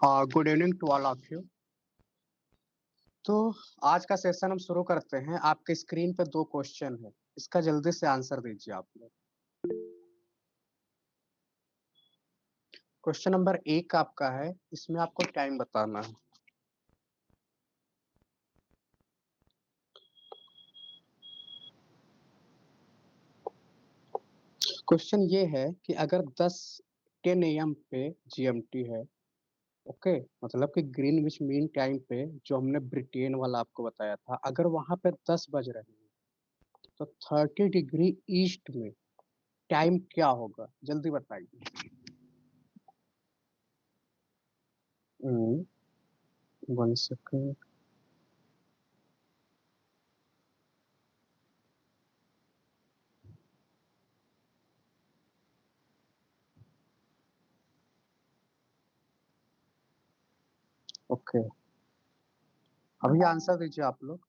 Good evening to all of you. तो आज का सेशन हम शुरू करते हैं। आपके स्क्रीन पे दो क्वेश्चन है, इसका जल्दी से आंसर दीजिए आप लोग। क्वेश्चन नंबर 1 आपका है, इसमें आपको टाइम बताना है। क्वेश्चन ये है कि अगर 10 AM पे GMT है, ओके, मतलब कि ग्रीनविच मीन टाइम पे जो हमने ब्रिटेन वाला आपको बताया था, अगर वहां पे 10 बज रहे हैं तो 30 डिग्री ईस्ट में टाइम क्या होगा, जल्दी बताइए। 1 सेकेंड। ओके, अभी आंसर दीजिए आप लोग।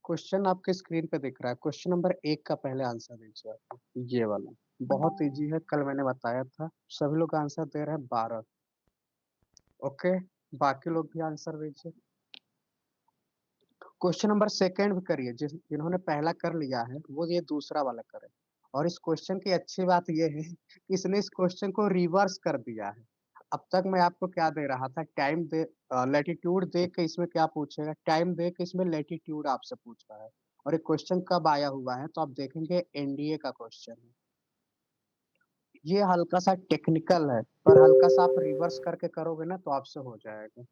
क्वेश्चन आपके स्क्रीन पे दिख रहा है। क्वेश्चन नंबर 1 का पहले आंसर दीजिए आप, ये वाला बहुत इजी है, कल मैंने बताया था। सभी लोग आंसर दे रहे हैं 12। ओके, बाकी लोग भी आंसर दीजिए। क्वेश्चन नंबर सेकंड भी करिए, जिन्होंने पहला कर लिया है वो ये दूसरा वाला करे। और इस क्वेश्चन की अच्छी बात ये है कि इसने इस क्वेश्चन को रिवर्स कर दिया है। अब तक मैं आपको क्या दे रहा था, टाइम दे, लैटिट्यूड दे के इसमें क्या पूछेगा, टाइम दे के इसमें लैटिट्यूड आपसे पूछ रहा है। और ये क्वेश्चन कब आया हुआ है तो आप देखेंगे एनडीए का क्वेश्चन है। ये हल्का सा टेक्निकल है, पर हल्का सा आप रिवर्स करके करोगे ना तो आपसे हो जाएगा।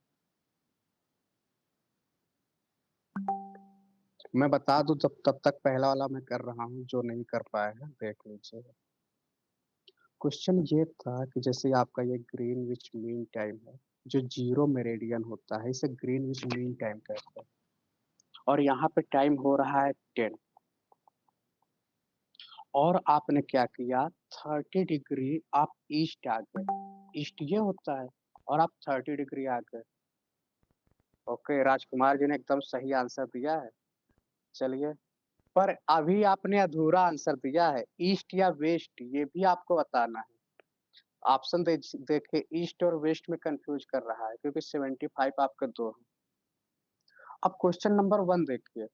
मैं बता दूं जब तब तक पहला वाला मैं कर रहा हूँ, जो नहीं कर पाए हैं देख लीजिए। क्वेश्चन ये था कि जैसे आपका ये ग्रीनविच मीन टाइम है, जो जीरो मेरिडियन होता है, इसे ग्रीनविच मीन टाइम कहते हैं। और यहाँ पे टाइम हो रहा है 10। और आपने क्या किया, 30 डिग्री आप ईस्ट आ गए। ईस्ट ये होता है, और आप 30 डिग्री आ गए। ओके, राजकुमार जी ने एकदम सही आंसर दिया है। चलिए, पर अभी आपने अधूरा आंसर दिया है। ईस्ट या वेस्ट ये भी आपको बताना है। ऑप्शन देखिए, ईस्ट और वेस्ट में कंफ्यूज कर रहा है, क्योंकि 75 आपके दो हैं। अब क्वेश्चन नंबर 1 देखिए।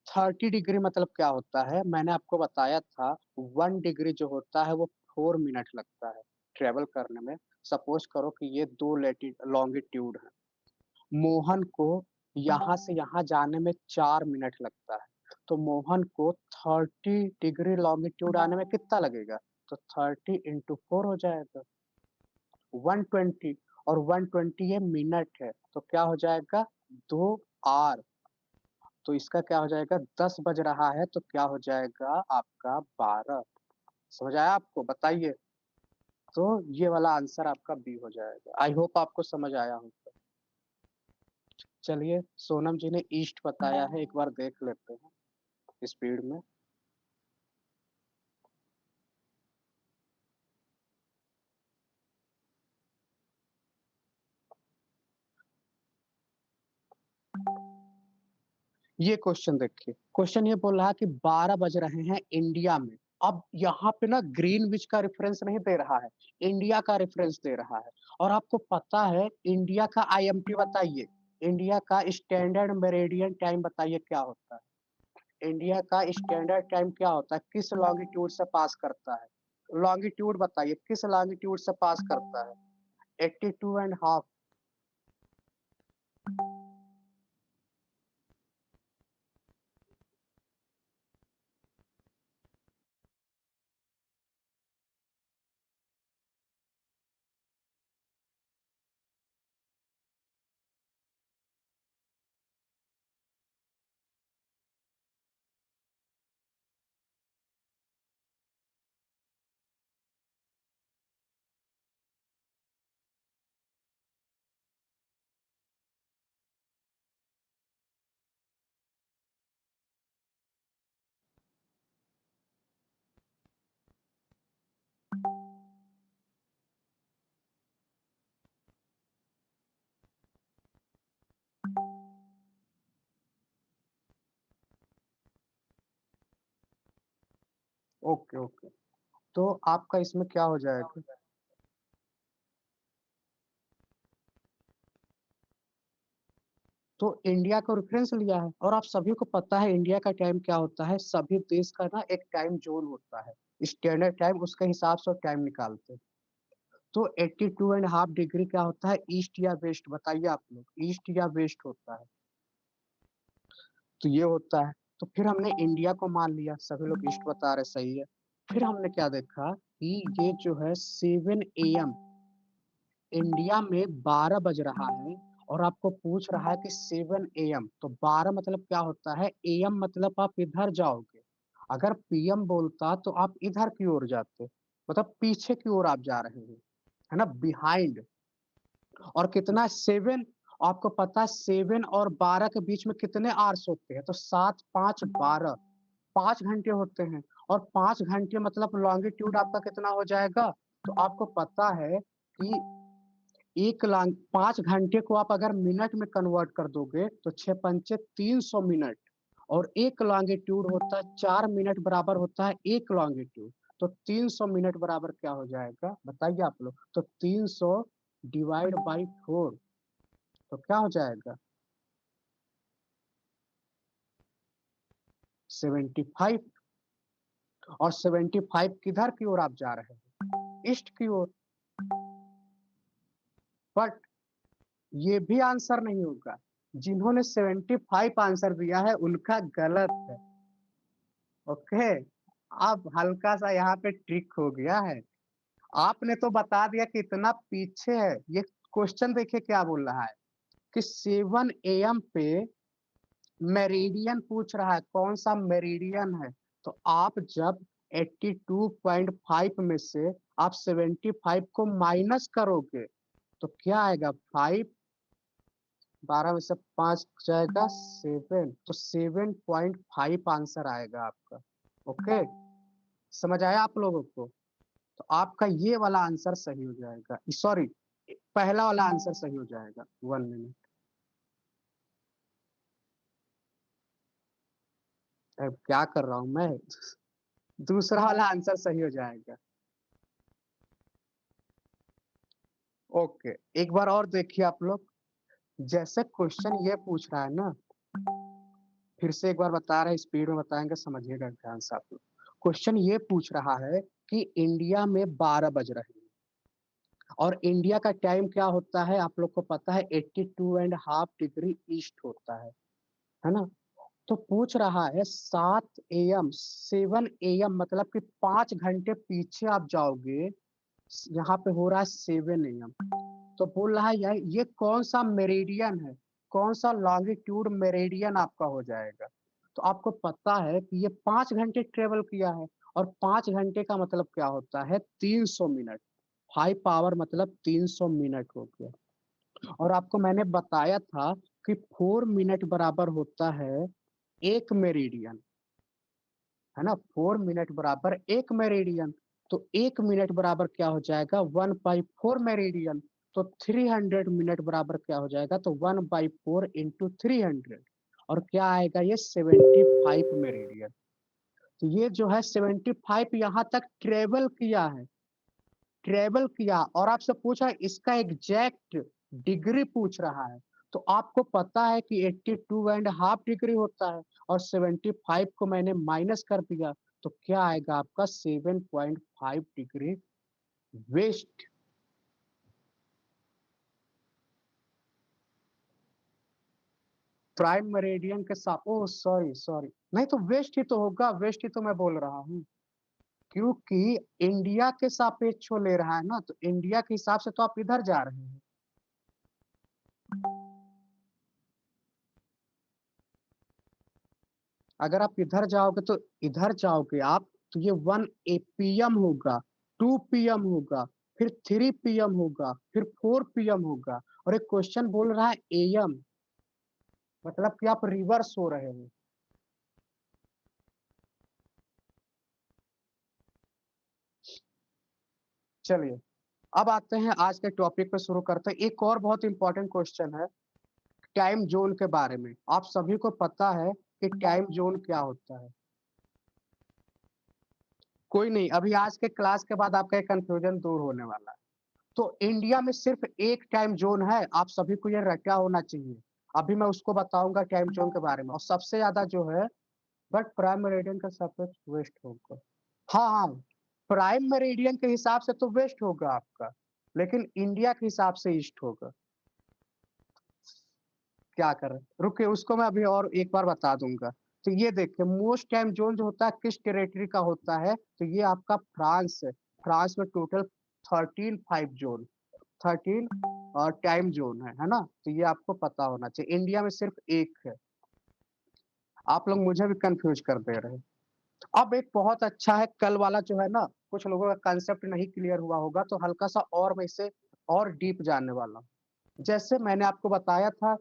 30 डिग्री मतलब क्या होता है, मैंने आपको बताया था। 1 डिग्री जो होता है वो 4 मिनट लगता है ट्रेवल करने में। सपोज करो कि ये दो लॉन्गिट्यूड है। मोहन को यहाँ से यहाँ जाने में 4 मिनट लगता है, तो मोहन को 30 डिग्री लॉन्गिट्यूड आने में कितना लगेगा। तो 30 × 4 हो जाएगा 120। और 120 ये मिनट है, तो क्या हो जाएगा 2 आवर। तो इसका क्या हो जाएगा, 10 बज रहा है तो क्या हो जाएगा आपका 12। समझ आया आपको, बताइए। तो ये वाला आंसर आपका बी हो जाएगा। आई होप आपको समझ आया होगा। चलिए, सोनम जी ने ईस्ट बताया है, एक बार देख लेते हैं स्पीड में। ये क्वेश्चन देखिए, क्वेश्चन ये बोल रहा है कि 12 बज रहे हैं इंडिया में। अब यहाँ पे ना ग्रीनविच का रेफरेंस नहीं दे रहा है, इंडिया का रेफरेंस दे रहा है। और आपको पता है इंडिया का आईएमटी बताइए, इंडिया का स्टैंडर्ड मेरिडियन टाइम बताइए क्या होता है। इंडिया का स्टैंडर्ड टाइम क्या होता है, किस लॉन्गिट्यूड से पास करता है। लॉन्गिट्यूड बताइए, किस लॉन्गिट्यूड से पास करता है। 82.5। ओके ओके, तो आपका इसमें क्या हो जाएगा। तो इंडिया का रेफरेंस लिया है और आप सभी को पता है इंडिया का टाइम क्या होता है, सभी देश का ना एक टाइम ज़ोन होता है, स्टैंडर्ड टाइम उसके हिसाब से टाइम निकालते हैं। तो 82 एंड हाफ डिग्री क्या होता है, ईस्ट या वेस्ट बताइए आप लोग, ईस्ट या वेस्ट होता है? तो ये होता है। तो फिर हमने इंडिया को मान लिया, सभी लोग ईस्ट बता रहे, सही है। फिर हमने क्या देखा कि ये जो है 7 एएम इंडिया में 12 बज रहा है और आपको पूछ रहा है कि 7 एएम, तो 12 मतलब क्या होता है, एएम मतलब आप इधर जाओगे। अगर पीएम बोलता तो आप इधर की ओर जाते, मतलब पीछे की ओर आप जा रहे हैं, है ना, बिहाइंड। और कितना 7, आपको पता है 7 और 12 के बीच में कितने आवर्स होते हैं, तो 7 5 12, 5 घंटे होते हैं। और 5 घंटे मतलब लॉन्गिट्यूड आपका कितना हो जाएगा, तो आपको पता है कि 5 घंटे को आप अगर मिनट में कन्वर्ट कर दोगे तो 6 पंचे 300 मिनट, और 1 लॉन्गिट्यूड होता है 4 मिनट बराबर होता है 1 लॉन्गिट्यूड। तो 300 मिनट बराबर क्या हो जाएगा बताइए आप लोग, तो 300 डिवाइड बाई 4, तो क्या हो जाएगा 75। और 75 किधर की ओर आप जा रहे हैं, ईस्ट की ओर। बट ये भी आंसर नहीं होगा, जिन्होंने 75 आंसर दिया है उनका गलत है। ओके, अब हल्का सा यहाँ पे ट्रिक हो गया है। आपने तो बता दिया कि इतना पीछे है, ये क्वेश्चन देखिए क्या बोल रहा है कि 7 एएम पे मेरिडियन पूछ रहा है, कौन सा मेरिडियन है। तो आप जब 82.5 में से आप 75 को माइनस करोगे तो क्या आएगा, 5, 12 में से 5 जाएगा 7, तो 7.5 आंसर आएगा आपका। ओके, समझ आया आप लोगों को? तो आपका ये वाला आंसर सही हो जाएगा, सॉरी पहला वाला आंसर सही हो जाएगा। 1 मिनट, अब क्या कर रहा हूं मैं, दूसरा वाला आंसर सही हो जाएगा। ओके, एक बार और देखिए आप लोग, जैसे क्वेश्चन ये पूछ रहा है ना, फिर से एक बार बता रहे हैं, स्पीड में बताएंगे, समझिएगा ध्यान से आप लोग। क्वेश्चन ये पूछ रहा है कि इंडिया में 12 बज रहे हैं और इंडिया का टाइम क्या होता है आप लोग को पता है, 82 एंड हाफ डिग्री ईस्ट होता है ना। तो पूछ रहा है 7 एएम, 7 एएम मतलब कि 5 घंटे पीछे आप जाओगे, यहाँ पे हो रहा है 7 एएम। तो बोल रहा है यार ये कौन सा मेरिडियन है, कौन सा लॉन्गिट्यूड मेरिडियन आपका हो जाएगा। तो आपको पता है कि ये 5 घंटे ट्रेवल किया है, और 5 घंटे का मतलब क्या होता है 300 मिनट, 5 पावर मतलब 300 मिनट हो गया। और आपको मैंने बताया था कि 4 मिनट बराबर होता है 1 मेरिडियन, है ना, 4 मिनट बराबर 1 मेरिडियन। तो 1 मिनट बराबर क्या हो जाएगा 1/4 मेरिडियन। तो 300 मिनट बराबर क्या हो जाएगा, तो 1/4 इंटू 300, और क्या आएगा ये 75 मेरिडियन। तो ये जो है 75 यहाँ तक ट्रेवल किया है, ट्रेवल किया, और आपसे पूछा इसका एग्जैक्ट डिग्री पूछ रहा है। तो आपको पता है कि 82 एंड हाफ डिग्री होता है, और 75 को मैंने माइनस कर दिया, तो क्या आएगा आपका 7.5 डिग्री वेस्ट। प्राइम मेरिडियन के साथ, ओ सॉरी सॉरी, नहीं तो वेस्ट ही तो होगा, वेस्ट ही तो मैं बोल रहा हूँ, क्योंकि इंडिया के सापेक्ष वो ले रहा है ना, तो इंडिया के हिसाब से तो आप इधर जा रहे हैं। अगर आप इधर जाओगे तो इधर जाओगे आप, तो ये 1 पीएम होगा, 2 पीएम होगा, फिर 3 पीएम होगा, फिर 4 पीएम होगा, और एक क्वेश्चन बोल रहा है एएम, मतलब कि आप रिवर्स हो रहे हो। चलिए, अब आते हैं आज के टॉपिक पे, शुरू करते हैं। एक और बहुत इंपॉर्टेंट क्वेश्चन है टाइम जोन के बारे में। आप सभी को पता है कि टाइम जोन क्या होता है? कोई नहीं, अभी आज के क्लास के बाद आपका कंफ्यूजन दूर होने वाला है। तो इंडिया में सिर्फ एक टाइम जोन है, आप सभी को ये रटा होना चाहिए। अभी मैं उसको बताऊंगा टाइम जोन के बारे में। और सबसे ज्यादा जो है, बट प्राइम मेरिडियन का सापेक्ष वेस्ट होगा। हाँ हाँ, प्राइम मेरिडियन के हिसाब से तो वेस्ट होगा आपका, लेकिन इंडिया के हिसाब से ईस्ट होगा। क्या करें, रुकिए उसको मैं अभी और एक बार बता दूंगा। तो ये देखिए, मोस्ट टाइम जोन जो होता है किस टेरिटरी का होता है, तो ये आपका फ्रांस है। फ्रांस में टोटल 13 जोन, 13 टाइम जोन है ना। तो ये आपको पता होना चाहिए। इंडिया में सिर्फ एक है। आप लोग मुझे भी कंफ्यूज कर दे रहे हैं। अब एक बहुत अच्छा है, कल वाला जो है ना, कुछ लोगों का कंसेप्ट नहीं क्लियर हुआ होगा, तो हल्का सा और मैं इसे और डीप जानने वाला हूँ। जैसे मैंने आपको बताया था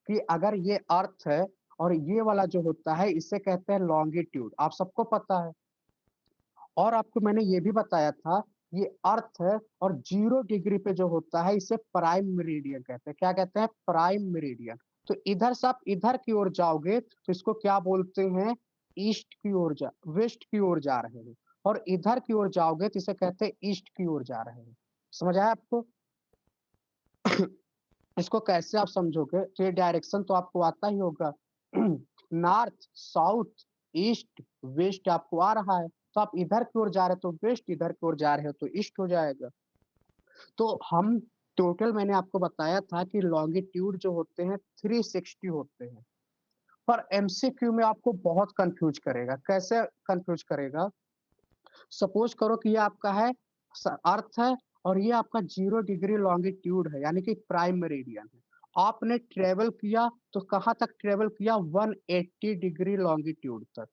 कि अगर ये अर्थ है और ये वाला जो होता है इसे कहते हैं लॉन्गिट्यूड, आप सबको पता है। और आपको मैंने ये भी बताया था, ये अर्थ है और 0 डिग्री पे जो होता है इसे प्राइम मेरिडियन कहते हैं। क्या कहते हैं? Prime meridian. तो इधर से आप इधर की ओर जाओगे तो इसको क्या बोलते हैं? ईस्ट की ओर जा, वेस्ट की ओर जा रहे हैं। और इधर की ओर जाओगे तो इसे कहते हैं ईस्ट की ओर जा रहे हैं। समझ आया आपको? इसको कैसे आप समझोगे? तो ये डायरेक्शन तो आपको आता ही होगा। नॉर्थ, साउथ, ईस्ट, वेस्ट आपको आ रहा है। तो आप इधर की ओर जा रहे हो तो वेस्ट, इधर की ओर जा रहे हो तो ईस्ट हो जाएगा। तो हम टोटल, मैंने आपको बताया था कि लॉन्गिट्यूड जो होते हैं 360 होते हैं। पर एमसीक्यू में आपको बहुत कंफ्यूज करेगा। कैसे कंफ्यूज करेगा? सपोज करो कि ये आपका है, अर्थ है, और ये आपका 0 डिग्री लॉन्गिट्यूड है, यानी कि प्राइम मेरिडियन है। आपने ट्रेवल किया तो कहाँ तक ट्रेवल किया? 180 डिग्री लॉन्गिट्यूड तक,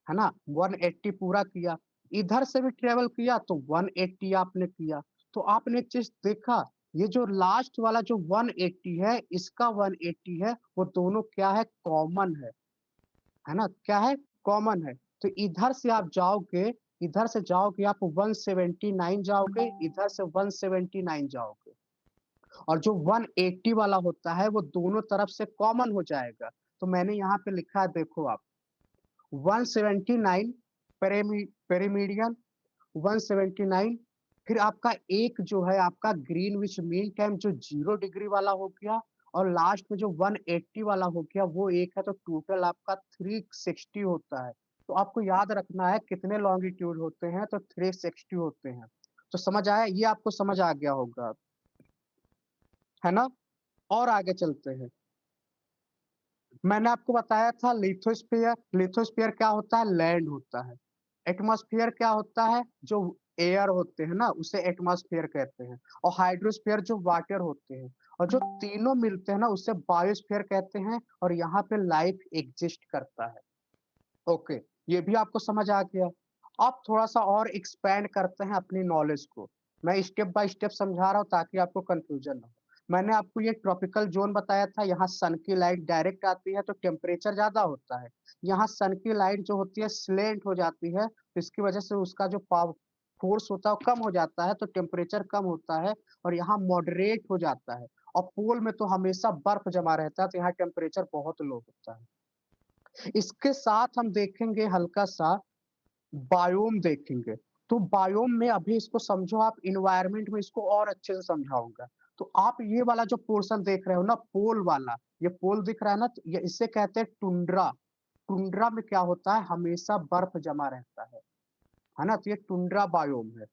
है ना। 180 पूरा किया। इधर से भी ट्रेवल किया तो 180 आपने किया। तो आपने एक चीज देखा, ये जो लास्ट वाला जो 180 है, इसका 180 है, वो दोनों क्या है? कॉमन है ना। क्या है? कॉमन है। तो इधर से आप जाओगे, इधर से जाओगे आप 179 जाओगे, इधर से 179 जाओगे। और जो 180 वाला होता है वो दोनों तरफ से कॉमन हो जाएगा। तो मैंने यहाँ पे लिखा है, देखो आप, 179 पेरीमीडियन, 179। फिर आपका एक जो है आपका ग्रीनविच मीन टाइम जो 0 डिग्री वाला हो गया, और लास्ट में जो 180 वाला हो गया वो एक है। तो टोटल आपका 360 होता है। तो आपको याद रखना है कितने लॉन्गिट्यूड होते हैं, तो 360 होते हैं। तो समझ आया? ये आपको समझ आ गया होगा, है ना। और आगे चलते हैं। मैंने आपको बताया था लिथोस्फीयर। लिथोस्फीयर क्या होता है? लैंड होता है। एटमॉस्फेयर क्या होता है? जो एयर होते हैं ना, उसे एटमॉस्फेयर कहते हैं। और हाइड्रोस्फीयर जो वाटर होते हैं। और जो तीनों मिलते हैं ना, उसे बायोस्फीयर कहते हैं। और यहाँ पे लाइफ एग्जिस्ट करता है। ओके, ये भी आपको समझ आ गया। अब थोड़ा सा और एक्सपेंड करते हैं अपनी नॉलेज को। मैं स्टेप बाय स्टेप समझा रहा हूँ ताकि आपको कंफ्यूजन ना हो। मैंने आपको ये ट्रॉपिकल जोन बताया था, यहाँ सन की लाइट डायरेक्ट आती है तो टेम्परेचर ज्यादा होता है। यहाँ सन की लाइट जो होती है स्लेंट हो जाती है, तो इसकी वजह से उसका जो पावर फोर्स होता है वो कम हो जाता है, तो टेम्परेचर कम होता है। और यहाँ मॉडरेट हो जाता है। और पोल में तो हमेशा बर्फ जमा रहता है, तो यहाँ टेम्परेचर बहुत लो होता है। इसके साथ हम देखेंगे हल्का सा बायोम देखेंगे। तो बायोम में अभी इसको समझो आप, इन्वायरमेंट में इसको और अच्छे से समझाऊंगा। तो आप ये वाला जो पोर्शन देख रहे हो ना, पोल वाला, ये पोल दिख रहा है ना, तो ये इसे कहते हैं टुंड्रा। टुंड्रा में क्या होता है? हमेशा बर्फ जमा रहता है ना। तो ये टुंड्रा बायोम है।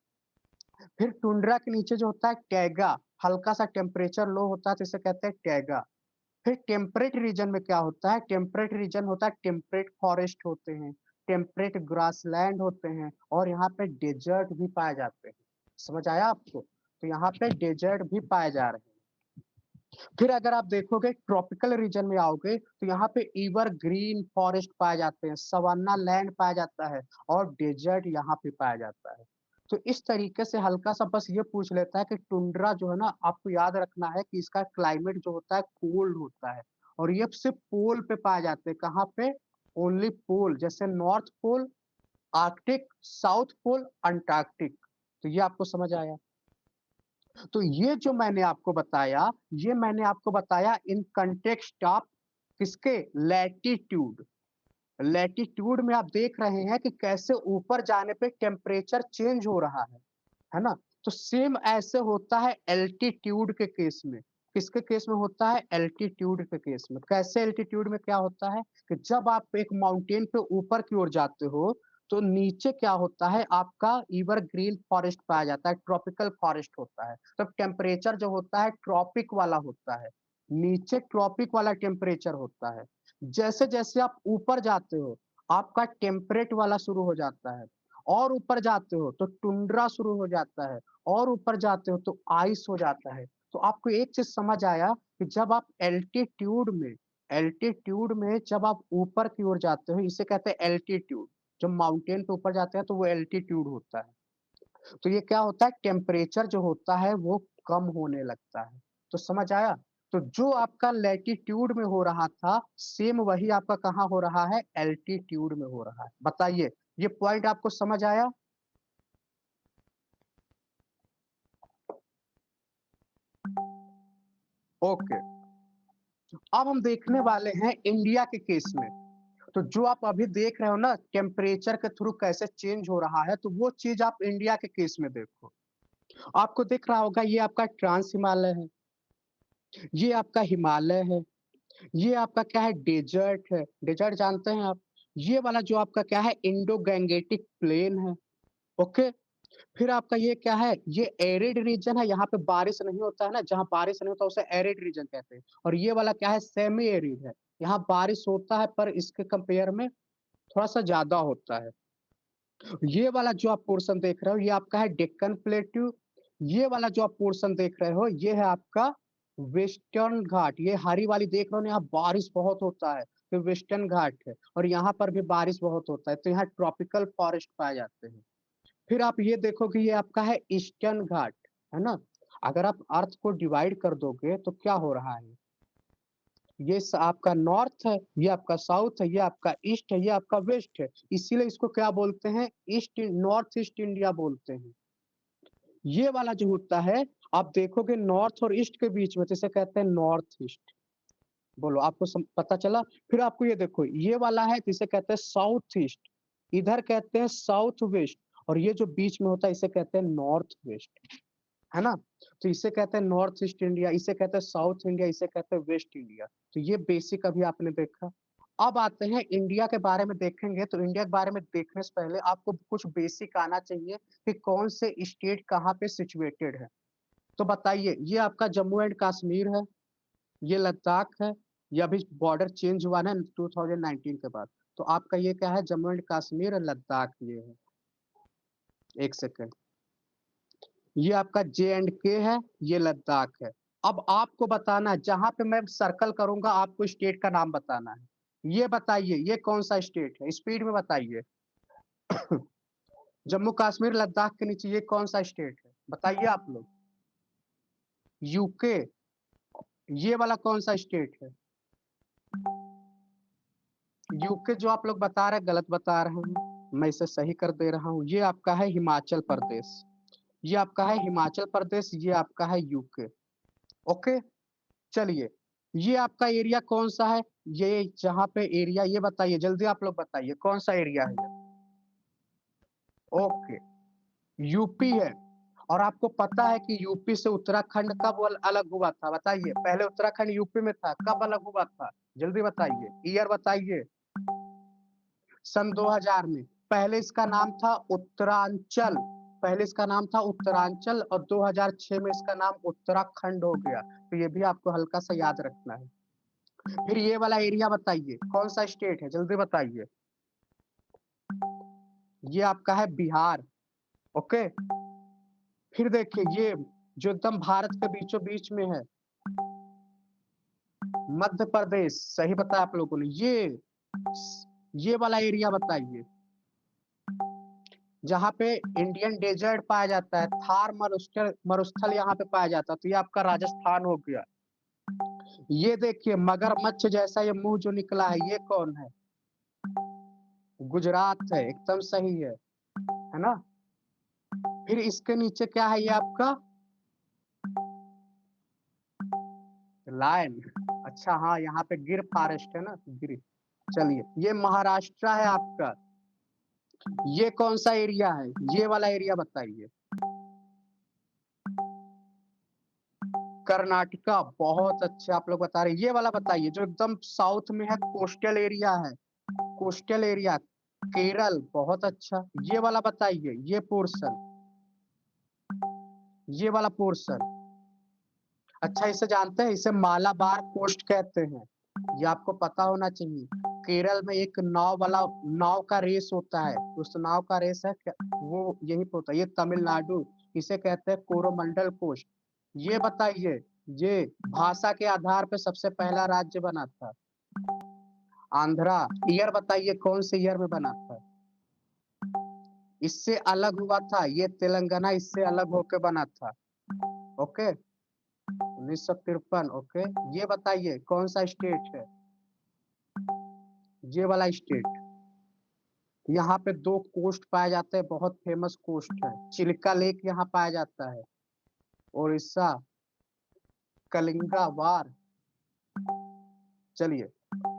फिर टुंड्रा के नीचे जो होता है टैगा, हल्का सा टेम्परेचर लो होता है तो इसे कहते हैं टैगा। फिर टेम्परेट रीजन में क्या होता है? टेम्परेट रीजन होता है, टेम्परेट फॉरेस्ट होते हैं, टेम्परेट ग्रासलैंड होते हैं, और यहाँ पे डेजर्ट भी पाए जाते हैं। समझ आया आपको? तो यहाँ पे डेजर्ट भी पाए जा रहे हैं। फिर अगर आप देखोगे ट्रॉपिकल रीजन में आओगे तो यहाँ पे ईवर ग्रीन फॉरेस्ट पाए जाते हैं, सवाना लैंड पाया जाता है, और डेजर्ट यहाँ पे पाया जाता है। तो इस तरीके से हल्का सा बस ये पूछ लेता है कि टुंड्रा जो है ना, आपको याद रखना है कि इसका क्लाइमेट जो होता है कोल्ड होता है। और ये सिर्फ पोल पे पाए जाते हैं। कहाँ पे? ओनली पोल, जैसे north pole, arctic, south pole, antarctic. तो ये आपको समझ आया? तो ये जो मैंने आपको बताया, ये मैंने आपको बताया इन कंटेक्स्ट ऑफ किसके? लैटिट्यूड। लैटिट्यूड में आप देख रहे हैं कि कैसे ऊपर जाने पे टेम्परेचर चेंज हो रहा है ना। तो सेम ऐसे होता है एल्टीट्यूड के केस में। किसके केस में होता है? एल्टीट्यूड के केस में। कैसे एल्टीट्यूड में क्या होता है कि जब आप एक माउंटेन पे ऊपर की ओर जाते हो, तो नीचे क्या होता है आपका एवरग्रीन फॉरेस्ट पाया जाता है, ट्रॉपिकल फॉरेस्ट होता है। तब टेम्परेचर जो होता है ट्रॉपिक वाला होता है, नीचे ट्रॉपिक वाला टेम्परेचर होता है। जैसे-जैसे आप ऊपर जाते हो, आपका टेम्परेट वाला शुरू हो जाता है, और ऊपर जाते हो तो टुंड्रा शुरू हो जाता है, और ऊपर जाते हो तो आइस हो जाता है। तो आपको एक चीज़ समझ आया कि जब आप एल्टीट्यूड में जब आप ऊपर की ओर जाते हो, इसे कहते हैं एल्टीट्यूड। जब माउंटेन पे ऊपर जाते हैं तो वो एल्टीट्यूड होता है। तो ये क्या होता है टेम्परेचर जो होता है वो कम होने लगता है। तो समझ आया? तो जो आपका लैटीट्यूड में हो रहा था, सेम वही आपका कहाँ हो रहा है? एल्टीट्यूड में हो रहा है। बताइए, ये पॉइंट आपको समझ आया? ओके। अब हम देखने वाले हैं इंडिया के केस में। तो जो आप अभी देख रहे हो ना टेम्परेचर के थ्रू कैसे चेंज हो रहा है, तो वो चीज़ आप इंडिया के केस में देखो। आपको दिख रहा होगा ये आपका ट्रांस हिमालय है, ये आपका हिमालय है, ये आपका क्या है डेजर्ट है, डेजर्ट जानते हैं आप? ये वाला जो आपका क्या है इंडो गैंगेटिक प्लेन है, ओके? फिर आपका ये क्या है? ये एरिड रीजन है, यहाँ पे बारिश नहीं होता है ना, जहाँ बारिश नहीं होता उसे एरिड रीजन कहते हैं। और ये वाला क्या है? सेमी एरिड है, यहाँ बारिश होता है पर इसके कंपेयर में थोड़ा-सा ज़्यादा होता है। ये वाला जो आप पोर्शन देख रहे हो, ये आपका है डेक्कन प्लेट्यू। ये वाला जो आप पोर्शन देख रहे हो, ये है आपका वेस्टर्न घाट। ये हरी वाली देख रहे हो ना, यहाँ बारिश बहुत होता है, तो वेस्टर्न घाट है और यहाँ पर भी बारिश बहुत होता है, तो यहाँ ट्रॉपिकल फॉरेस्ट पाए जाते हैं। फिर आप ये देखोगे ये आपका है ईस्टर्न घाट, है ना? अगर आप अर्थ को डिवाइड कर दोगे तो क्या हो रहा है? ये आपका नॉर्थ है, ये आपका साउथ है, ये आपका ईस्ट है, ये आपका वेस्ट है। इसीलिए इसको क्या बोलते हैं? नॉर्थ ईस्ट इंडिया बोलते हैं। ये वाला जो होता है, आप देखोगे नॉर्थ और ईस्ट के बीच में, तो इसे कहते हैं नॉर्थ ईस्ट। बोलो आपको पता चला? फिर आपको ये देखो, ये वाला है तो इसे कहते हैं साउथ ईस्ट, इधर कहते हैं साउथ वेस्ट, और ये जो बीच में होता है इसे कहते हैं नॉर्थ वेस्ट। है ना? तो इसे कहते हैं नॉर्थ ईस्ट इंडिया, इसे कहते हैं साउथ इंडिया, इसे कहते हैं वेस्ट इंडिया। तो ये बेसिक अभी आपने देखा। अब आते हैं इंडिया के बारे में देखेंगे, तो इंडिया के बारे में देखने से पहले आपको कुछ बेसिक आना चाहिए कि कौन से स्टेट कहाँ पे सिचुएटेड है। तो बताइए, ये आपका जम्मू एंड कश्मीर है, ये लद्दाख है, ये अभी बॉर्डर चेंज हुआ ना 2019 के बाद। तो आपका ये क्या है? जम्मू एंड कश्मीर और लद्दाख ये है। 1 सेकंड। ये आपका जे एंड के है, ये लद्दाख है। अब आपको बताना है, जहाँ पे मैं सर्कल करूँगा आपको स्टेट का नाम बताना है। ये बताइए, ये कौन-सा स्टेट है? स्पीड में बताइए। जम्मू कश्मीर, लद्दाख के नीचे ये कौन-सा स्टेट है? बताइए आप लोग। यूके, ये वाला कौन-सा स्टेट है? यूके जो आप लोग बता रहे हैं, गलत बता रहे हैं। मैं इसे सही कर दे रहा हूँ। ये आपका है हिमाचल प्रदेश। ये आपका है हिमाचल प्रदेश, ये आपका है यूके। ओके? चलिए, ये आपका एरिया कौन-सा है? ये जहाँ पे एरिया ये बताइए, जल्दी आप लोग बताइए, कौन-सा एरिया है ये? ओके, यूपी है। और आपको पता है कि यूपी से उत्तराखंड कब अलग हुआ था? बताइए, पहले उत्तराखंड यूपी में था, कब अलग हुआ था? जल्दी बताइए, ईयर बताइए। सन 2000 में। पहले इसका नाम था उत्तरांचल, पहले इसका नाम था उत्तरांचल और 2006 में इसका नाम उत्तराखंड हो गया। तो ये भी आपको हल्का-सा याद रखना है। फिर ये वाला एरिया बताइए, कौन-सा स्टेट है? जल्दी बताइए। ये आपका है बिहार, ओके? फिर देखिए ये जो एकदम भारत के बीचों-बीच में है, मध्य प्रदेश, सही बताया आप लोगों ने। ये वाला एरिया बताइए, जहाँ पे इंडियन डेज़र्ट पाया जाता है, थार मरुस्थल मरुस्थल यहाँ पे पाया जाता है, तो ये आपका राजस्थान हो गया। ये देखिए मगरमच्छ जैसा ये मुँह जो निकला है, ये कौन है? गुजरात है, एकदम सही है ना? फिर इसके नीचे क्या है ये आपका? लायन। अच्छा हाँ, यहाँ पे गिर फॉरेस्ट है ना, गिर। चलिए, ये महाराष्ट्र है आपका। ये कौन-सा एरिया है? ये वाला एरिया बताइए। कर्नाटका बहुत अच्छे आप लोग बता रहे हैं। ये वाला बताइए जो एकदम साउथ में है, कोस्टल एरिया है, कोस्टल एरिया। केरल बहुत अच्छा। ये वाला बताइए, ये पोर्शन, ये वाला पोर्शन। अच्छा, इसे जानते हैं, इसे मालाबार कोस्ट कहते हैं। ये आपको पता होना चाहिए। केरल में एक नाव का रेस होता है, उस नाव का रेस है वो यहीं पे होता है। ये तमिलनाडु, इसे कहते हैं कोरोमंडल कोस्ट। ये बताइए, ये भाषा के आधार पे सबसे पहला राज्य बना था आंध्रा। ईयर बताइए कौन से ईयर में बना था? इससे अलग हुआ था ये तेलंगाना, इससे अलग होके बना था। ओके, 1953। ओके, ये बताइए कौन सा स्टेट है? ये वाला स्टेट। यहाँ पे 2 कोस्ट पाए जाते हैं, बहुत फेमस कोस्ट है। चिल्का लेक यहाँ पाया जाता है। उड़ीसा, कलिंगा वार, चलिए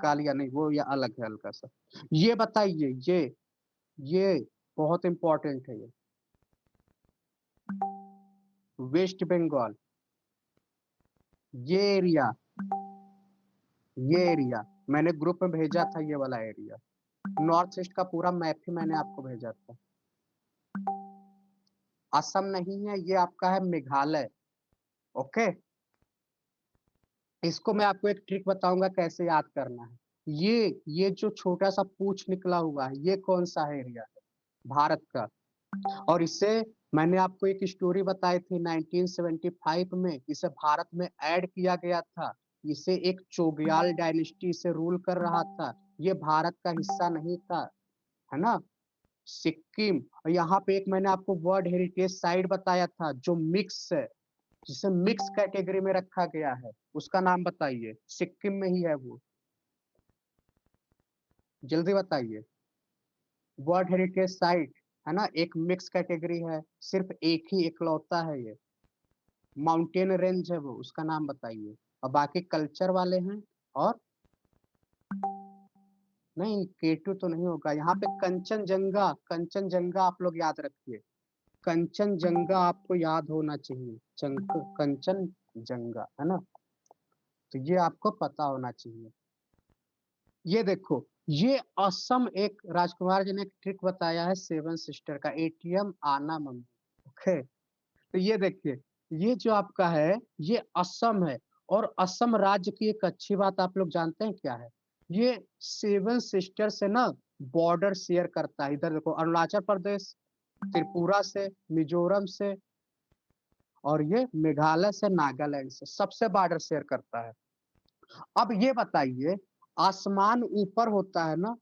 कालिया नहीं, वो ये अलग है हल्का सा। ये बताइए, ये बहुत इंपॉर्टेंट है। ये वेस्ट बंगाल, ये एरिया, ये एरिया मैंने ग्रुप में भेजा था। ये वाला एरिया नॉर्थ ईस्ट का पूरा मैप ही मैंने आपको भेजा था। असम नहीं है, ये आपका है मेघालय। ओके, इसको मैं आपको एक ट्रिक बताऊंगा कैसे याद करना है। ये जो छोटा सा पूछ निकला हुआ है, ये कौन सा एरिया है? भारत का। और इसे मैंने आपको एक स्टोरी बताई थी 1975 में, इसे भारत में ऐड किया गया था। इसे एक चोग्याल डायनेस्टी से रूल कर रहा था। ये भारत का हिस्सा नहीं था, है ना। सिक्किम, और यहाँ पे एक मैंने आपको वर्ल्ड हेरिटेज साइट बताया था जो मिक्स है, जिसे मिक्स कैटेगरी में रखा गया है, उसका नाम बताइए। सिक्किम में ही है वो, जल्दी बताइए। वर्ल्ड हेरिटेज साइट है ना, एक मिक्स कैटेगरी है, सिर्फ एक ही इकलौता है ये। माउंटेन रेंज है वो, उसका नाम बताइए। और बाकी कल्चर वाले हैं। और नहीं, केटू तो नहीं होगा यहाँ पे। कंचनजंगा, कंचनजंगा आप लोग याद रखिए। कंचनजंगा आपको याद होना चाहिए। कंचनजंगा, है ना। तो ये आपको पता होना चाहिए। ये देखो, ये असम, एक राजकुमार जी ने एक ट्रिक बताया है सेवन सिस्टर का, एटीएम आना मम्मी। ओके, तो ये देखिए, ये जो आपका है ये असम है। और असम राज्य की एक अच्छी बात आप लोग जानते हैं क्या है? ये सेवन सिस्टर से ना बॉर्डर शेयर करता है। इधर देखो, अरुणाचल प्रदेश, त्रिपुरा से, मिजोरम से, और ये मेघालय से, नागालैंड से सबसे बॉर्डर शेयर करता है। अब ये बताइए, आसमान ऊपर होता है ना,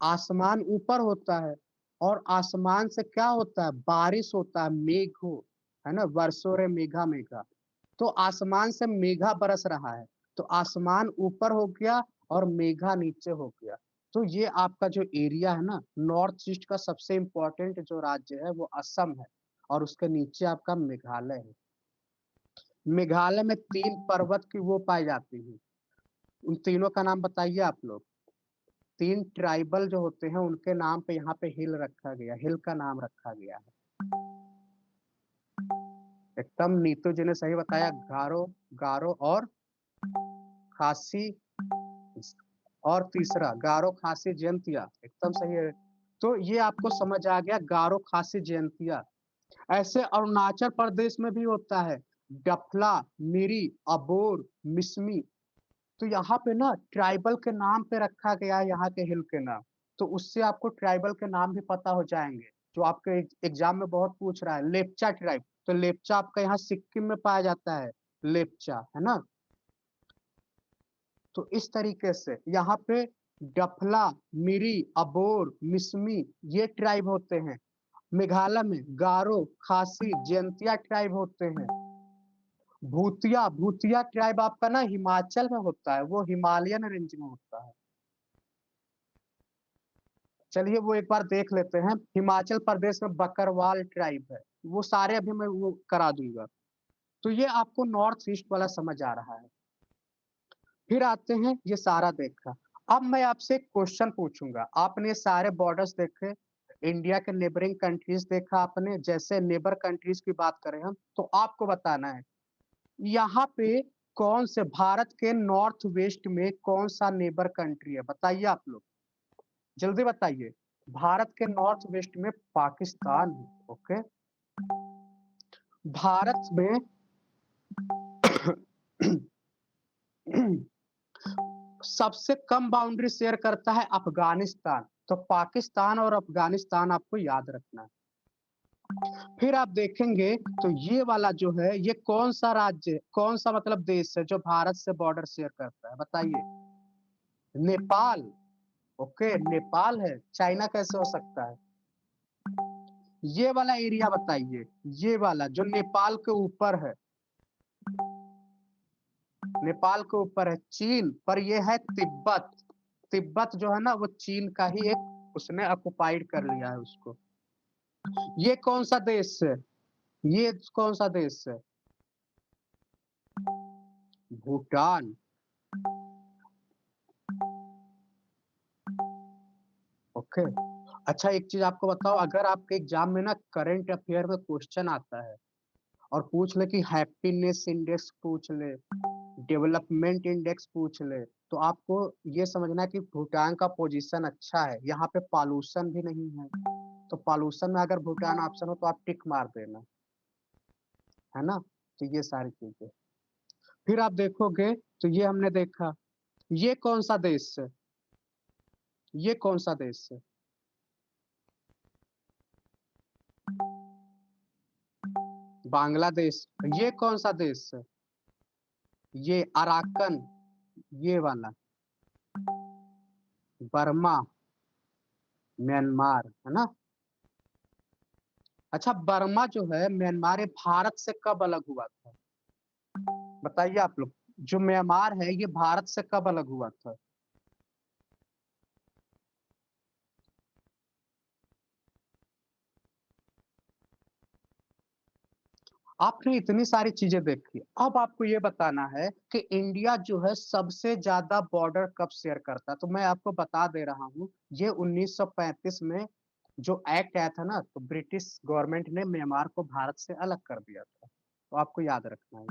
आसमान ऊपर होता है, और आसमान से क्या होता है? बारिश होता है, मेघ हो, है ना, वर्षो रे मेघा मेघा। तो आसमान से मेघा बरस रहा है, तो आसमान ऊपर हो गया और मेघा नीचे हो गया। तो ये आपका जो एरिया है ना, नॉर्थ ईस्ट का सबसे इंपॉर्टेंट जो राज्य है वो असम है, और उसके नीचे आपका मेघालय है। मेघालय में 3 पर्वत की वो पाई जाती है। उन तीनों का नाम बताइए आप लोग। 3 ट्राइबल जो होते हैं उनके नाम पे यहाँ पे हिल रखा गया, हिल का नाम रखा गया है। एकदम नीतू जी ने सही बताया, गारो, गारो और खासी, और तीसरा गारो खासी जयंतिया, एकदम सही है। तो ये आपको समझ आ गया, गारो खासी जयंतिया। ऐसे अरुणाचल प्रदेश में भी होता है, डफला, मिरी, अबोर, मिसमी। तो यहाँ पे ना ट्राइबल के नाम पे रखा गया है यहाँ के हिल के नाम। तो उससे आपको ट्राइबल के नाम भी पता हो जाएंगे, जो आपके एग्जाम में बहुत पूछ रहा है। लेप्चा ट्राइब, तो लेप्चा आपका यहाँ सिक्किम में पाया जाता है, लेप्चा, है ना। तो इस तरीके से यहाँ पे डफला, मिरी, अबोर, मिसमी, ये ट्राइब होते हैं। मेघालय में गारो, खासी, जयंतिया ट्राइब होते हैं। भूतिया, भूतिया ट्राइब आपका ना हिमाचल में होता है, वो हिमालयन रेंज में होता है। चलिए वो एक बार देख लेते हैं। हिमाचल प्रदेश में बकरवाल ट्राइब है। वो सारे अभी मैं वो करा दूंगा। तो ये आपको नॉर्थ ईस्ट वाला समझ आ रहा है। फिर आते हैं, ये सारा देखा। अब मैं आपसे एक क्वेश्चन पूछूंगा। आपने सारे बॉर्डर्स देखे, इंडिया के नेबरिंग कंट्रीज देखा आपने, जैसे नेबर कंट्रीज की बात करें हम, तो आपको बताना है यहाँ पे कौन से भारत के नॉर्थ वेस्ट में कौन सा नेबर कंट्री है, बताइए आप लोग, जल्दी बताइए। भारत के नॉर्थ वेस्ट में पाकिस्तान है। ओके, भारत में सबसे कम बाउंड्री शेयर करता है अफगानिस्तान। तो पाकिस्तान और अफगानिस्तान आपको याद रखना है। फिर आप देखेंगे तो ये वाला जो है, ये कौन सा राज्य, कौन सा मतलब देश है जो भारत से बॉर्डर शेयर करता है, बताइए। नेपाल। ओके, नेपाल है, चाइना कैसे हो सकता है। ये वाला एरिया बताइए, ये वाला जो नेपाल के ऊपर है, नेपाल के ऊपर है चीन, पर ये है तिब्बत। तिब्बत जो है ना, वो चीन का ही एक, उसने ऑक्युपाइड कर लिया है उसको। ये कौन सा देश है, ये कौन सा देश है, भूटान। ओके, अच्छा एक चीज आपको बताओ, अगर आपके एग्जाम में ना करंट अफेयर में क्वेश्चन आता है और पूछ ले कि हैप्पीनेस इंडेक्स पूछ ले, डेवलपमेंट इंडेक्स पूछ ले, तो आपको ये समझना है कि भूटान का पोजीशन अच्छा है, यहाँ पे पॉल्यूशन भी नहीं है। तो पॉल्यूशन में अगर भूटान ऑप्शन हो तो आप टिक मार देना, है ना। तो ये सारी चीजें, फिर आप देखोगे तो ये हमने देखा, ये कौन सा देश है, ये कौन सा देश है, बांग्लादेश। ये कौन सा देश है, ये अराकन, ये वाला बर्मा, म्यांमार, है ना। अच्छा, बर्मा जो है म्यांमार, ये भारत से कब अलग हुआ था, बताइए आप लोग। जो म्यांमार है ये भारत से कब अलग हुआ था। आपने इतनी सारी चीजें देखी, अब आपको ये बताना है कि इंडिया जो है सबसे ज्यादा बॉर्डर कब शेयर करता है। तो मैं आपको बता दे रहा हूँ, ये 1935 में जो एक्ट आया था ना, तो ब्रिटिश गवर्नमेंट ने म्यांमार को भारत से अलग कर दिया था। तो आपको याद रखना है।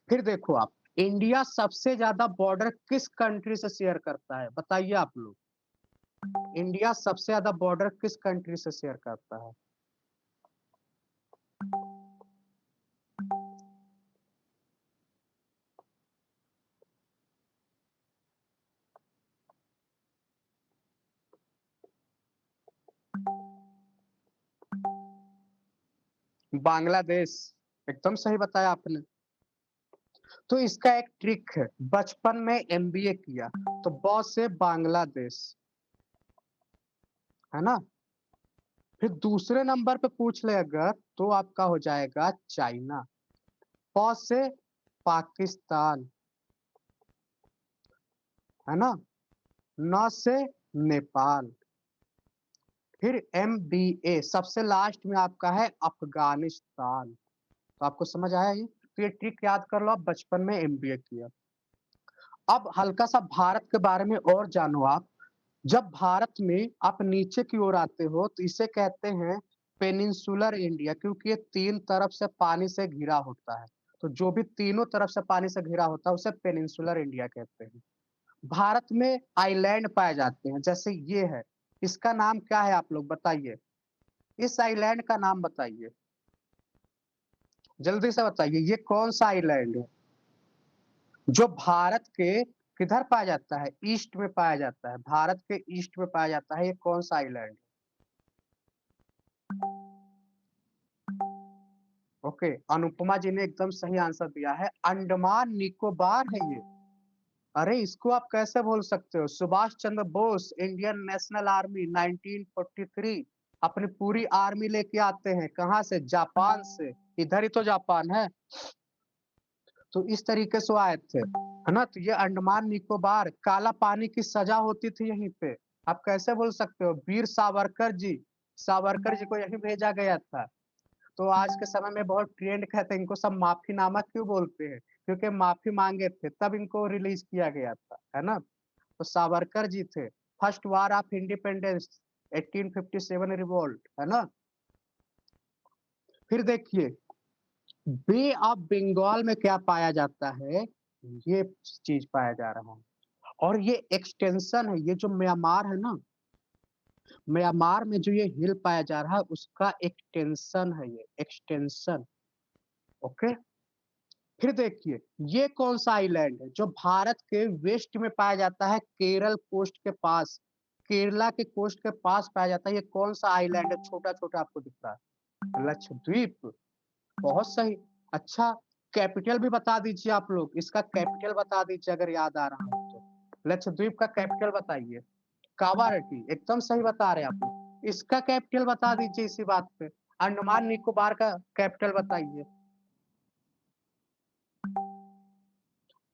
फिर देखो आप, इंडिया सबसे ज्यादा बॉर्डर किस कंट्री से शेयर करता है, बताइए आप लोग। इंडिया सबसे ज्यादा बॉर्डर किस कंट्री से शेयर करता है। बांग्लादेश, एकदम सही बताया आपने। तो इसका एक ट्रिक है, बचपन में एमबीए किया तो बॉस से बांग्लादेश, है ना। फिर दूसरे नंबर पे पूछ ले अगर, तो आपका हो जाएगा चाइना, बॉस से पाकिस्तान, है ना, न से नेपाल। फिर एमबीए सबसे लास्ट में आपका है अफगानिस्तान। तो आपको समझ आया ये, तो ये ट्रिक याद कर लो, आप बचपन में एमबीए किया। अब हल्का सा भारत के बारे में और जानो आप। जब भारत में आप नीचे की ओर आते हो तो इसे कहते हैं पेनिनसुलर इंडिया, क्योंकि ये तीन तरफ से पानी से घिरा होता है। तो जो भी तीनों तरफ से पानी से घिरा होता है उसे पेनिनसुलर इंडिया कहते हैं। भारत में आइलैंड पाए जाते हैं, जैसे ये है, इसका नाम क्या है आप लोग बताइए। इस आइलैंड का नाम बताइए, जल्दी से बताइए, ये कौन सा आइलैंड है जो भारत के किधर पाया जाता है, ईस्ट में पाया जाता है, भारत के ईस्ट में पाया जाता है, ये कौन सा आइलैंड है। ओके, अनुपमा जी ने एकदम सही आंसर दिया है, अंडमान निकोबार है ये। अरे इसको आप कैसे बोल सकते हो, Subhash Chandra Bose Indian national army 1943 अपनी पूरी आर्मी लेके आते हैं, कहाँ से, जापान से, इधर ही तो जापान है। तो इस तरीके से वो आए थे, है ना। तो ये अंडमान निकोबार, काला पानी की सजा होती थी यहीं पे। आप कैसे बोल सकते हो, वीर सावरकर जी, सावरकर जी को यहीं भेजा गया था। तो आज के समय में बहुत ट्रेंड कहते हैं, इनको सब माफीनामा क्यों बोलते हैं, क्योंकि माफी मांगे थे तब इनको रिलीज किया गया था, है ना। तो सावरकर जी थे, first war of independence 1857 revolt, है ना। फिर देखिए, बे ऑफ बंगाल में क्या पाया जाता है, ये चीज पाया जा रहा है। और ये एक्सटेंशन है, ये जो म्यांमार है ना, म्यांमार में जो ये हिल पाया जा रहा है उसका एक्सटेंशन है, ये एक्सटेंशन। ओके, फिर देखिए ये कौन सा आइलैंड है जो भारत के वेस्ट में पाया जाता है, केरल कोस्ट के पास, केरला के कोस्ट के पास पाया जाता है। ये कौन सा आइलैंड है, छोटा छोटा आपको दिख रहा है, लक्षद्वीप। बहुत सही। अच्छा, कैपिटल भी बता दीजिए आप लोग, इसका कैपिटल बता दीजिए अगर याद आ रहा है तो। लक्षद्वीप का कैपिटल बताइए। कावारटी, एकदम सही बता रहे हैं आप लोग। इसका कैपिटल बता दीजिए इसी बात पे। अंडमान निकोबार का कैपिटल बताइए।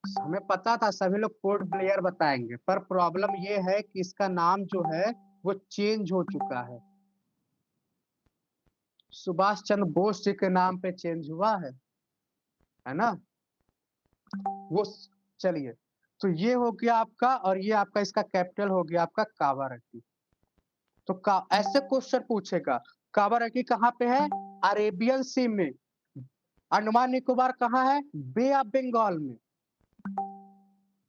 हमें पता था सभी लोग पोर्ट ब्लेयर बताएंगे, पर प्रॉब्लम ये है कि इसका नाम जो है वो चेंज हो चुका है। सुभाष चंद्र बोस जी के नाम पे चेंज हुआ है ना वो। चलिए, तो ये हो गया आपका, और ये आपका इसका कैपिटल हो गया आपका कावारटी। तो ऐसे क्वेश्चन पूछेगा, कावारटी कहाँ पे है, अरेबियन सी में। अंडमान निकोबार कहाँ है, बे ऑफ बंगाल में।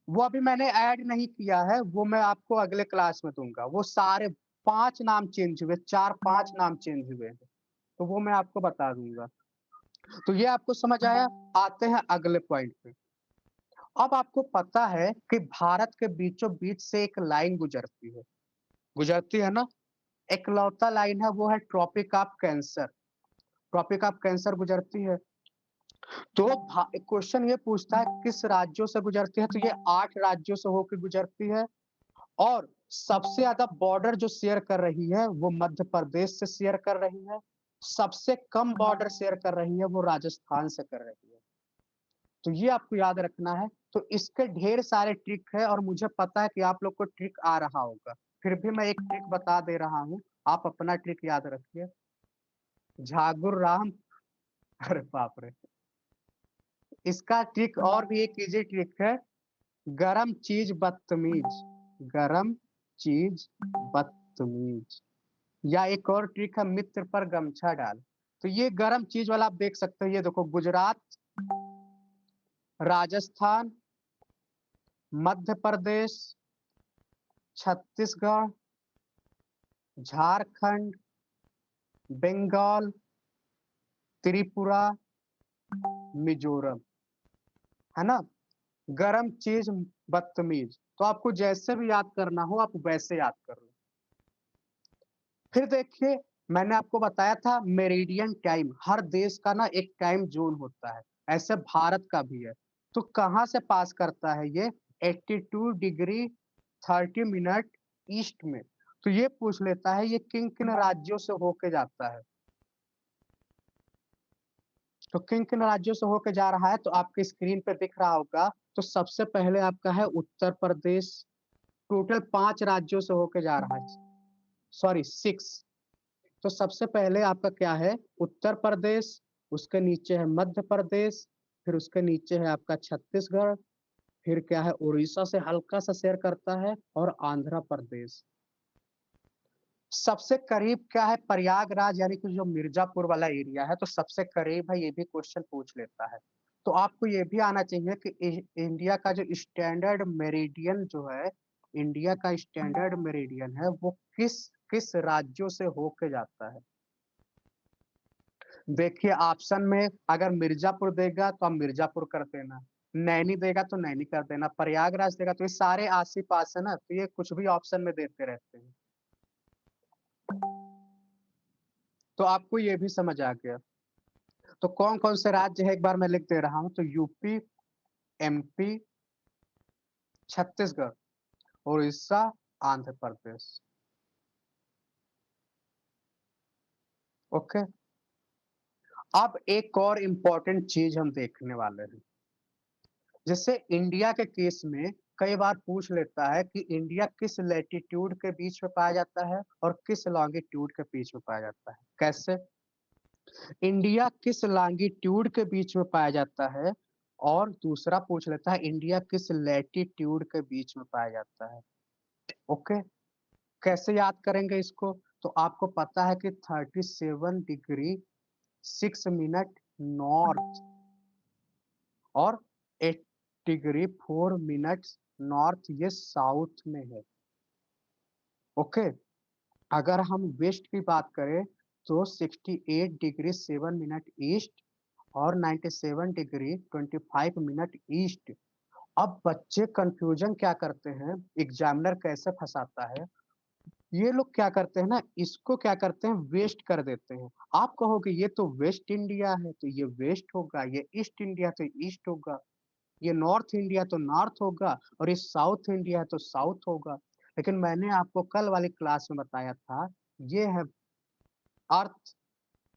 वो अभी मैंने ऐड नहीं किया है, वो मैं आपको अगले क्लास में दूंगा। वो सारे 5 नाम चेंज हुए, 4-5 नाम चेंज हुए हैं, तो वो मैं आपको बता दूंगा। तो ये आपको समझ आया। आते हैं अगले पॉइंट पे। अब आपको पता है कि भारत के बीचों बीच से एक लाइन गुजरती है ना, इकलौता लाइन है, वो है tropic of cancer. Tropic of cancer गुजरती है। तो क्वेश्चन ये पूछता है किस राज्यों से गुजरती है, तो ये 8 राज्यों से होकर गुजरती है। और सबसे ज्यादा बॉर्डर जो शेयर कर रही है वो मध्य प्रदेश से शेयर कर रही है। सबसे कम बॉर्डर शेयर कर रही है वो राजस्थान से कर रही है। तो ये आपको याद रखना है। तो इसके ढेर सारे ट्रिक है, और मुझे पता है कि आप लोग को ट्रिक आ रहा होगा, फिर भी मैं एक ट्रिक बता दे रहा हूँ, आप अपना ट्रिक याद रखिए। झागुर राम, अरे बाप रे। इसका ट्रिक और भी एक इजी ट्रिक है, गरम चीज बदतमीज, गरम चीज बदतमीज। या एक और ट्रिक है, मित्र पर गमछा डाल। तो ये गरम चीज वाला आप देख सकते हो, ये देखो, गुजरात, राजस्थान, मध्य प्रदेश, छत्तीसगढ़, झारखंड, बंगाल, त्रिपुरा, मिजोरम, है ना। गरम चीज बदतमीज, तो आपको जैसे भी याद करना हो आप वैसे याद कर लो। फिर देखिए, मैंने आपको बताया था मेरिडियन टाइम, हर देश का ना एक टाइम जोन होता है, ऐसे भारत का भी है। तो कहाँ से पास करता है ये, 82 डिग्री 30 मिनट ईस्ट में। तो ये पूछ लेता है ये किन किन राज्यों से होके जाता है। तो किन किन राज्यों से होके जा रहा है, तो आपके स्क्रीन पे दिख रहा होगा। तो सबसे पहले आपका है उत्तर प्रदेश, टोटल 5 राज्यों से होके जा रहा है, सॉरी 6। तो सबसे पहले आपका क्या है, उत्तर प्रदेश, उसके नीचे है मध्य प्रदेश, फिर उसके नीचे है आपका छत्तीसगढ़, फिर क्या है उड़ीसा से हल्का सा शेयर करता है, और आंध्र प्रदेश। सबसे करीब क्या है, प्रयागराज, यानी कि जो मिर्जापुर वाला एरिया है, तो सबसे करीब है, ये भी क्वेश्चन पूछ लेता है। तो आपको ये भी आना चाहिए कि इंडिया का जो स्टैंडर्ड मेरिडियन जो है, इंडिया का स्टैंडर्ड मेरिडियन है, वो किस किस राज्यों से होके जाता है। देखिए ऑप्शन में अगर मिर्जापुर देगा तो आप मिर्जापुर कर देना, नैनी देगा तो नैनी कर देना, प्रयागराज देगा, तो ये सारे आस ही पास है ना, तो ये कुछ भी ऑप्शन में देते रहते हैं। तो आपको ये भी समझ आ गया। तो कौन कौन से राज्य है एक बार मैं लिख दे रहा हूं, तो UP, MP, Chhattisgarh, Orissa, Andhra Pradesh. Okay, अब एक और इम्पोर्टेंट चीज हम देखने वाले हैं। जैसे इंडिया के केस में कई बार पूछ लेता है कि इंडिया किस लैटिट्यूड के बीच में पाया जाता है और किस लॉन्गिट्यूड के बीच में पाया जाता है। कैसे, इंडिया किस लॉन्गिट्यूड के बीच में पाया जाता है, और दूसरा पूछ लेता है इंडिया किस लैटिट्यूड के बीच में पाया जाता है। ओके, कैसे याद करेंगे इसको, तो आपको पता है कि 37 डिग्री 6 मिनट नॉर्थ और 8 डिग्री 4 मिनट्स नॉर्थ ये साउथ में है। ओके, अगर हम वेस्ट की बात करें तो 68 डिग्री 7 मिनट ईस्ट और 97 डिग्री 25 मिनट ईस्ट। अब बच्चे कंफ्यूजन क्या करते हैं, एग्जामिनर कैसे फंसाता है, ये लोग क्या करते हैं ना, इसको क्या करते हैं, वेस्ट कर देते हैं। आप कहोगे ये तो वेस्ट इंडिया है तो ये वेस्ट होगा, ये ईस्ट इंडिया तो ईस्ट होगा, ये नॉर्थ इंडिया तो नॉर्थ होगा, और ये साउथ इंडिया है तो साउथ होगा। लेकिन मैंने आपको कल वाली क्लास में बताया था, ये है अर्थ।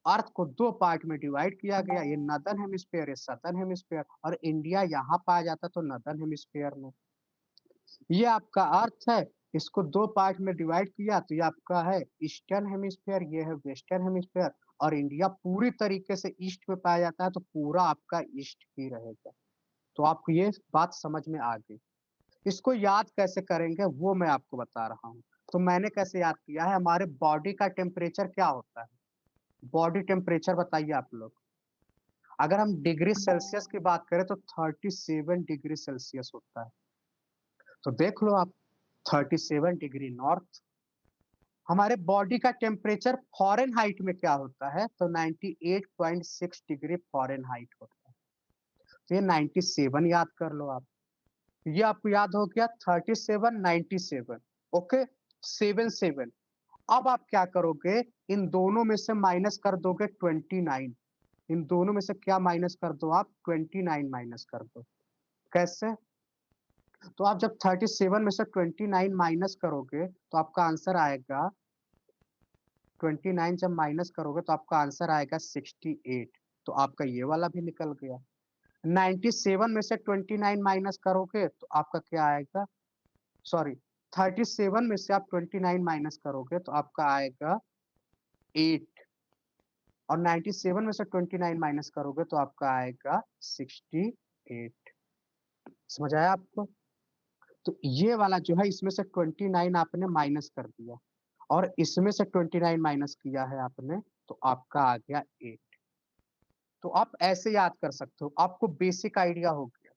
अर्थ को दो पार्ट में डिवाइड किया गया, ये नॉर्दर्न हेमिस्फीयर, ये सदर्न हेमिस्फीयर, और इंडिया यहाँ पाया जाता तो नॉर्दर्न हेमिस्फीयर में। ये आपका अर्थ है, इसको दो पार्ट में डिवाइड किया तो ये आपका है ईस्टर्न हेमिस्फीयर, ये है वेस्टर्न हेमिस्फीयर, और इंडिया पूरी तरीके से ईस्ट में पाया जाता है तो पूरा आपका ईस्ट ही रहेगा। तो आपको ये बात समझ में आ गई। इसको याद कैसे करेंगे वो मैं आपको बता रहा हूँ। तो मैंने कैसे याद किया है, हमारे बॉडी का टेम्परेचर क्या होता है, बॉडी टेम्परेचर बताइए आप लोग। अगर हम डिग्री सेल्सियस की बात करें तो 37 डिग्री सेल्सियस होता है। तो देख लो आप, 37 डिग्री नॉर्थ। हमारे बॉडी का टेम्परेचर फॉरेनहाइट में क्या होता है, तो 98.6 डिग्री फॉरेनहाइट होता है। तो ये 97 याद कर लो आप। ये आपको याद हो गया 37 97। ओके, 77। अब आप क्या करोगे, इन दोनों में से माइनस कर दोगे 29। इन दोनों में से क्या माइनस कर दो आप, 29 माइनस कर दो। कैसे, तो आप जब 37 में से 29 माइनस करोगे तो आपका आंसर आएगा, 29 जब माइनस करोगे तो आपका आंसर आएगा 68। तो आपका ये वाला भी निकल गया। 97 में से 29 माइनस करोगे तो आपका क्या आएगा, सॉरी, 37 में से आप 29 माइनस करोगे तो आपका आएगा 8, और 97 में से 29 माइनस करोगे तो आपका आएगा 68। समझ आया आपको। तो ये वाला जो है, इसमें से 29 आपने माइनस कर दिया और इसमें से 29 माइनस किया है आपने, तो आपका आ गया 8। तो आप ऐसे याद कर सकते हो, आपको बेसिक आइडिया हो गया।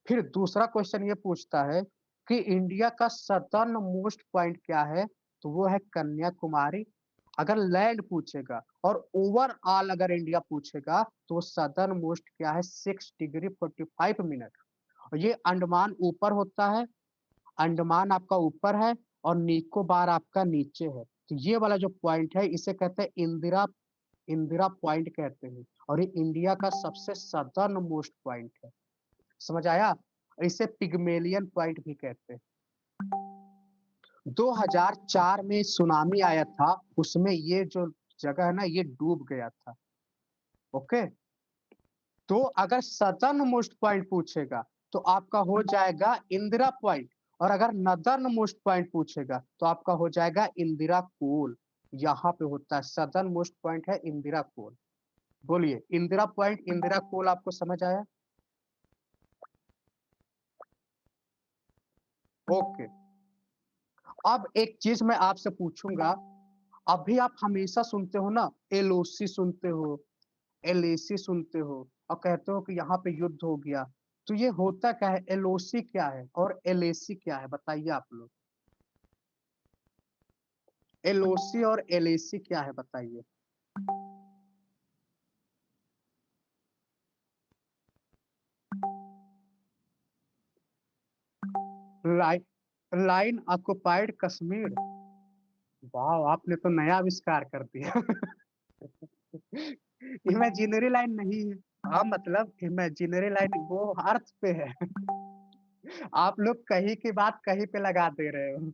फिर दूसरा क्वेश्चन ये पूछता है कि इंडिया का सदर्न मोस्ट पॉइंट क्या है, तो वो है कन्याकुमारी। अगर लैंड पूछेगा और ओवरऑल अगर इंडिया पूछेगा तो सदर्न मोस्ट क्या है, 6 डिग्री 45 मिनट। और ये अंडमान ऊपर होता है, अंडमान आपका ऊपर है और निकोबार आपका नीचे है। तो ये वाला जो पॉइंट है इसे कहते हैं इंदिरा, इंदिरा पॉइंट कहते हैं, और ये इंडिया का सबसे सदर्न मोस्ट पॉइंट है। समझ आया। इसे पिग्मेलियन पॉइंट भी कहते हैं। 2004 में सुनामी आया था, उसमें ये जो जगह है ना ये डूब गया था। ओके, तो अगर सदर्न मोस्ट पॉइंट पूछेगा तो आपका हो जाएगा इंदिरा पॉइंट, और अगर नदर्न मोस्ट पॉइंट पूछेगा तो आपका हो जाएगा इंदिरा कोल। यहाँ पे होता है, सदर्न मोस्ट पॉइंट है इंदिरा कोल। बोलिए, इंदिरा पॉइंट, इंदिरा कोल आपको समझ आया। ओके, अब एक चीज मैं आपसे पूछूंगा, अभी आप हमेशा सुनते हो ना, एलओसी सुनते हो, एलएसी सुनते हो, और कहते हो कि यहाँ पे युद्ध हो गया। तो ये होता क्या है, एलओसी क्या है और एलएसी क्या है, बताइए आप लोग। एलओसी और एलएसी क्या है बताइए। Line, line occupied Kashmir. वाह, आपने तो नया आविष्कार कर दिया। इमेजिनरी लाइन नहीं है। हाँ, मतलब इमेजिनरी लाइन वो अर्थ पे है। आप लोग कहीं की बात कहीं पे लगा दे रहे हो।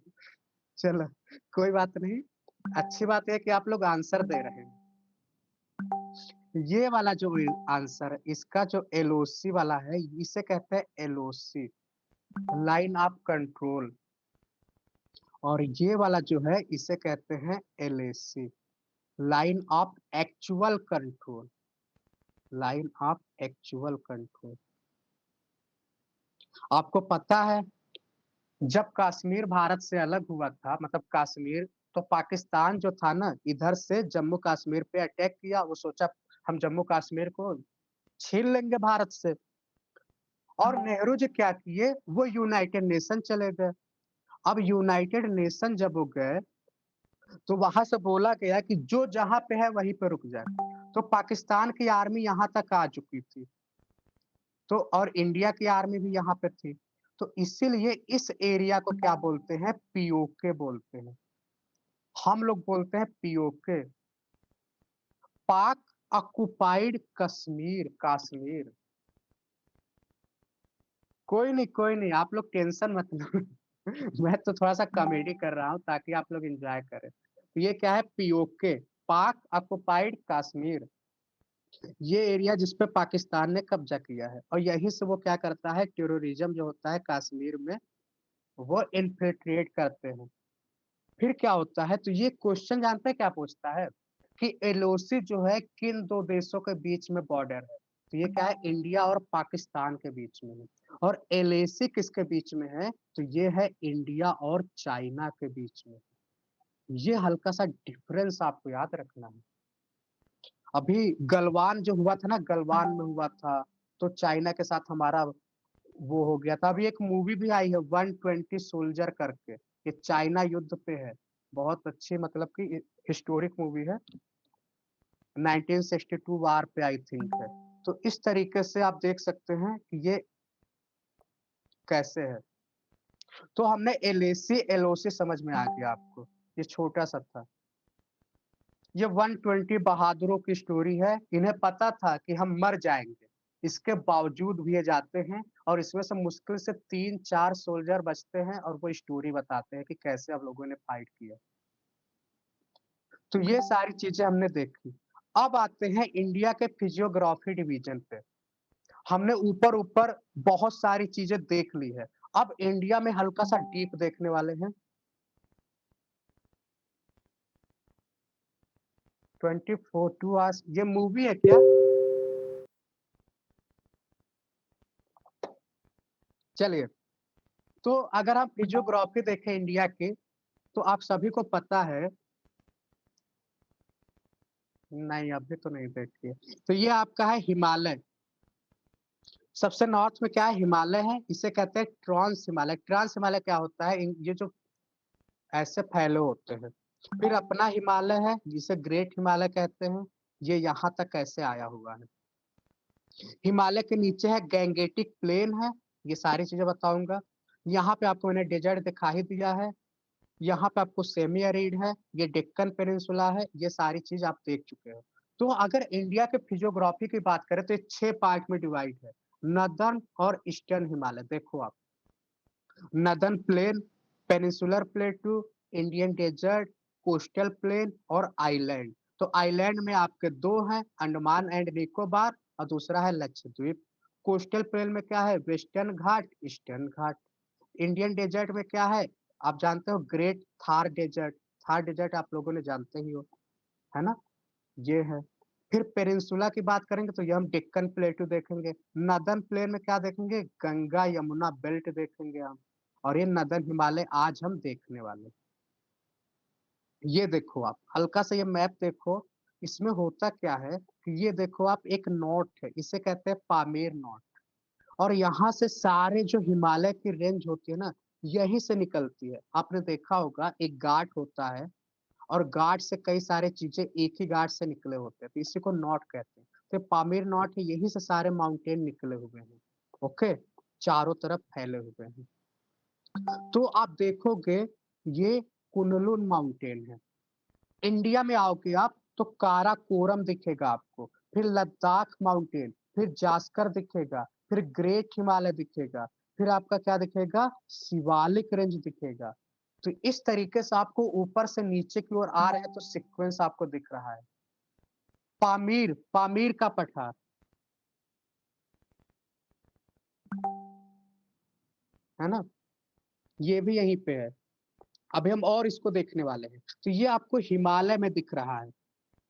चलो, कोई बात नहीं। अच्छी बात है कि आप लोग आंसर दे रहे हैं। ये वाला जो आंसर है, इसका जो एलओसी वाला है, इसे कहते हैं एलओसी, लाइन ऑफ कंट्रोल। और ये वाला जो है इसे कहते हैं LAC, line of actual control, line of actual control. आपको पता है, जब कश्मीर भारत से अलग हुआ था, मतलब कश्मीर, तो पाकिस्तान जो था ना, इधर से जम्मू कश्मीर पे अटैक किया। वो सोचा हम जम्मू कश्मीर को छीन लेंगे भारत से। और नेहरू जी क्या किए, वो यूनाइटेड नेशन चले गए। अब यूनाइटेड नेशन जब वो गए, तो वहां से बोला गया कि जो जहां पे है वहीं पे रुक जाए। तो पाकिस्तान की आर्मी यहाँ तक आ चुकी थी, तो और इंडिया की आर्मी भी यहाँ पे थी। तो इसीलिए इस एरिया को क्या बोलते हैं, पीओके बोलते हैं। हम लोग बोलते हैं पीओके, पाक ऑक्युपाइड कश्मीर, कश्मीर। कोई नहीं, आप लोग टेंशन मत लो। मैं तो थोड़ा सा कॉमेडी कर रहा हूँ ताकि आप लोग एंजॉय करें। तो ये क्या है, पीओके, पाक ऑक्युपाइड कश्मीर। ये एरिया जिस पे पाकिस्तान ने कब्जा किया है, और यहीं से वो क्या करता है, टेररिज्म जो होता है कश्मीर में, वो इन्फिल्ट्रेट करते हैं। फिर क्या होता है, तो ये क्वेश्चन जानते हैं क्या पूछता है, कि एलओसी जो है किन दो देशों के बीच में बॉर्डर है। तो ये क्या है, इंडिया और पाकिस्तान के बीच में है। और एलएसी किसके बीच में है, तो ये है इंडिया और चाइना के बीच में। ये हल्का सा डिफरेंस आपको याद रखना है। अभी गलवान जो हुआ था ना, गलवान में हुआ था, तो चाइना के साथ हमारा वो हो गया था। अभी एक मूवी भी आई है 120 सोल्जर करके, ये चाइना युद्ध पे है। बहुत अच्छी, मतलब कि हिस्टोरिक मूवी है, 1962 वार पे आई थिंक है। तो इस तरीके से आप देख सकते हैं कि ये कैसे है। तो हमने एलएसी एलओसी समझ में आ गया आपको, ये छोटा सा था। ये 120 बहादुरों की स्टोरी है। इन्हें पता था कि हम मर जाएंगे, इसके बावजूद भी ये जाते हैं, और इसमें से मुश्किल से 3-4 सोल्जर बचते हैं, और वो स्टोरी बताते हैं कि कैसे हम लोगों ने फाइट किया। तो ये सारी चीजें हमने देखी। अब आते हैं इंडिया के फिजियोग्राफी डिवीजन पे। हमने ऊपर ऊपर बहुत सारी चीजें देख ली है। अब इंडिया में हल्का सा डीप देखने वाले हैं। 24 आवर्स, ये मूवी है क्या? चलिए, तो अगर आप फिजियोग्राफी देखें इंडिया की, तो आप सभी को पता है, नहीं अभी तो नहीं देखी है। तो ये आपका है हिमालय। सबसे नॉर्थ में क्या है, हिमालय है, इसे कहते हैं ट्रांस हिमालय। ट्रांस हिमालय क्या होता है, ये जो ऐसे फैले होते हैं। फिर अपना हिमालय है, जिसे ग्रेट हिमालय कहते हैं, ये यहाँ तक कैसे आया हुआ है। हिमालय के नीचे है गैंगेटिक प्लेन है, ये सारी चीजें बताऊंगा। यहाँ पे आपको मैंने डेजर्ट दिखा ही दिया है। यहाँ पे आपको सेमी एरिड है, ये डेक्कन पेनिनसुला है, ये सारी चीज आप देख चुके हो। तो अगर इंडिया के फिजियोग्राफी की बात करें, तो ये 6 पार्ट में डिवाइड है। नदर्न और ईस्टर्न हिमालय, देखो आप, northern plain, peninsular plateau, Indian desert, coastal plain और आइलैंड। तो आइलैंड में आपके दो हैं, अंडमान एंड निकोबार, और दूसरा है लक्षद्वीप। कोस्टल प्लेन में क्या है, western Ghat, eastern Ghat. Indian desert में क्या है, आप जानते हो, great Thar desert. Thar desert आप लोगों ने जानते ही हो, है ना, ये है। फिर पेनिनसुला की बात करेंगे, तो ये हम डेक्कन प्लेटू देखेंगे। नदर्न प्लेन में क्या देखेंगे, गंगा यमुना बेल्ट देखेंगे हम। और ये नदर्न हिमालय आज हम देखने वाले। ये देखो आप, हल्का सा ये मैप देखो, इसमें होता क्या है, कि ये देखो आप, एक नोट है, इसे कहते हैं पामेर नोट। और यहाँ से सारे जो हिमालय की रेंज होती है ना, यहीं से निकलती है। आपने देखा होगा, एक घाट होता है, और घाट से कई सारे चीजें एक ही घाट से निकले होते हैं, तो इसी को नॉट कहते हैं। तो पामीर नॉट है, यही से सारे माउंटेन निकले हुए हैं। ओके, चारों तरफ फैले हुए हैं। तो आप देखोगे, ये कुनलुन माउंटेन है। इंडिया में आओगे आप, तो काराकोरम दिखेगा आपको, फिर लद्दाख माउंटेन, फिर जास्कर दिखेगा, फिर ग्रेट हिमालय दिखेगा, फिर आपका क्या दिखेगा, शिवालिक रेंज दिखेगा। तो इस तरीके से आपको ऊपर से नीचे की ओर आ रहे हैं, तो सीक्वेंस आपको दिख रहा है। पामीर, पामीर का पठार, है ना, ये भी यहीं पे है। अभी हम और इसको देखने वाले हैं। तो ये आपको हिमालय में दिख रहा है।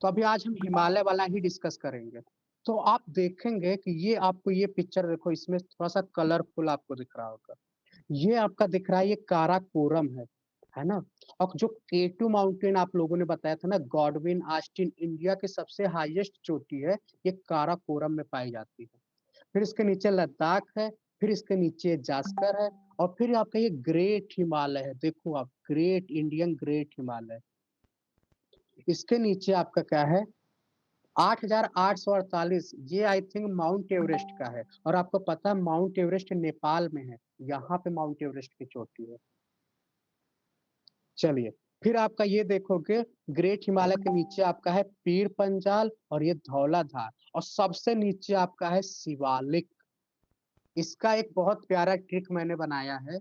तो अभी आज हम हिमालय वाला ही डिस्कस करेंगे। तो आप देखेंगे कि ये आपको, ये पिक्चर देखो, इसमें थोड़ा सा कलरफुल आपको दिख रहा होगा। ये आपका दिख रहा है, ये काराकोरम है। है ना? और जो K2 माउंटेन आप लोगों ने बताया था ना, गॉडविन ऑस्टिन, इंडिया की सबसे हाईएस्ट चोटी है, ये काराकोरम में पाई जाती है। फिर इसके नीचे लद्दाख है, फिर इसके नीचे जास्कर है, और फिर आपका ये ग्रेट हिमालय है। देखो आप, ग्रेट इंडियन ग्रेट हिमालय। इसके नीचे आपका क्या है, 8,848, ये आई थिंक माउंट एवरेस्ट का है। और आपको पता है माउंट एवरेस्ट नेपाल में है, यहाँ पे माउंट एवरेस्ट की चोटी है। चलिए, फिर आपका ये देखोगे, ग्रेट हिमालय के नीचे आपका है पीर पंजाल और ये धौलाधार, और सबसे नीचे आपका है शिवालिक। इसका एक बहुत प्यारा ट्रिक मैंने बनाया है।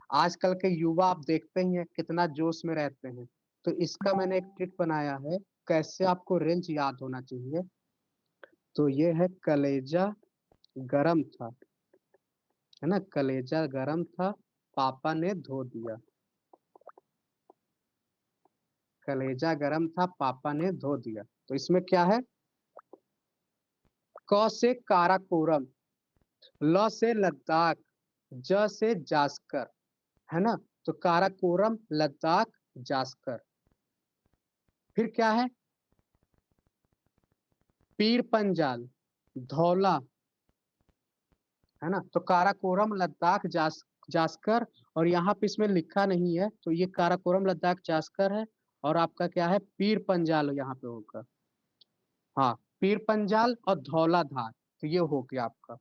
आजकल के युवा आप देखते ही हैं कितना जोश में रहते हैं। तो इसका मैंने एक ट्रिक बनाया है, कैसे आपको रेंज याद होना चाहिए। तो ये है कलेजा गरम था, है ना? कलेजा गरम था, पापा ने धो दिया। कलेजा गरम था, पापा ने धो दिया। तो इसमें क्या है, क से काराकोरम, ल से लद्दाख, ज से जास्कर, है ना? तो काराकोरम, लद्दाख, जास्कर। फिर क्या है, पीर पंजाल, धौला, है ना? तो काराकोरम, लद्दाख, जास्कर, और यहाँ पे इसमें लिखा नहीं है, तो ये काराकोरम, लद्दाख, जास्कर है। और आपका क्या है, पीर पंजाल यहाँ पे होगा। हाँ, पीर पंजाल और धौलाधार, तो ये हो गया आपका।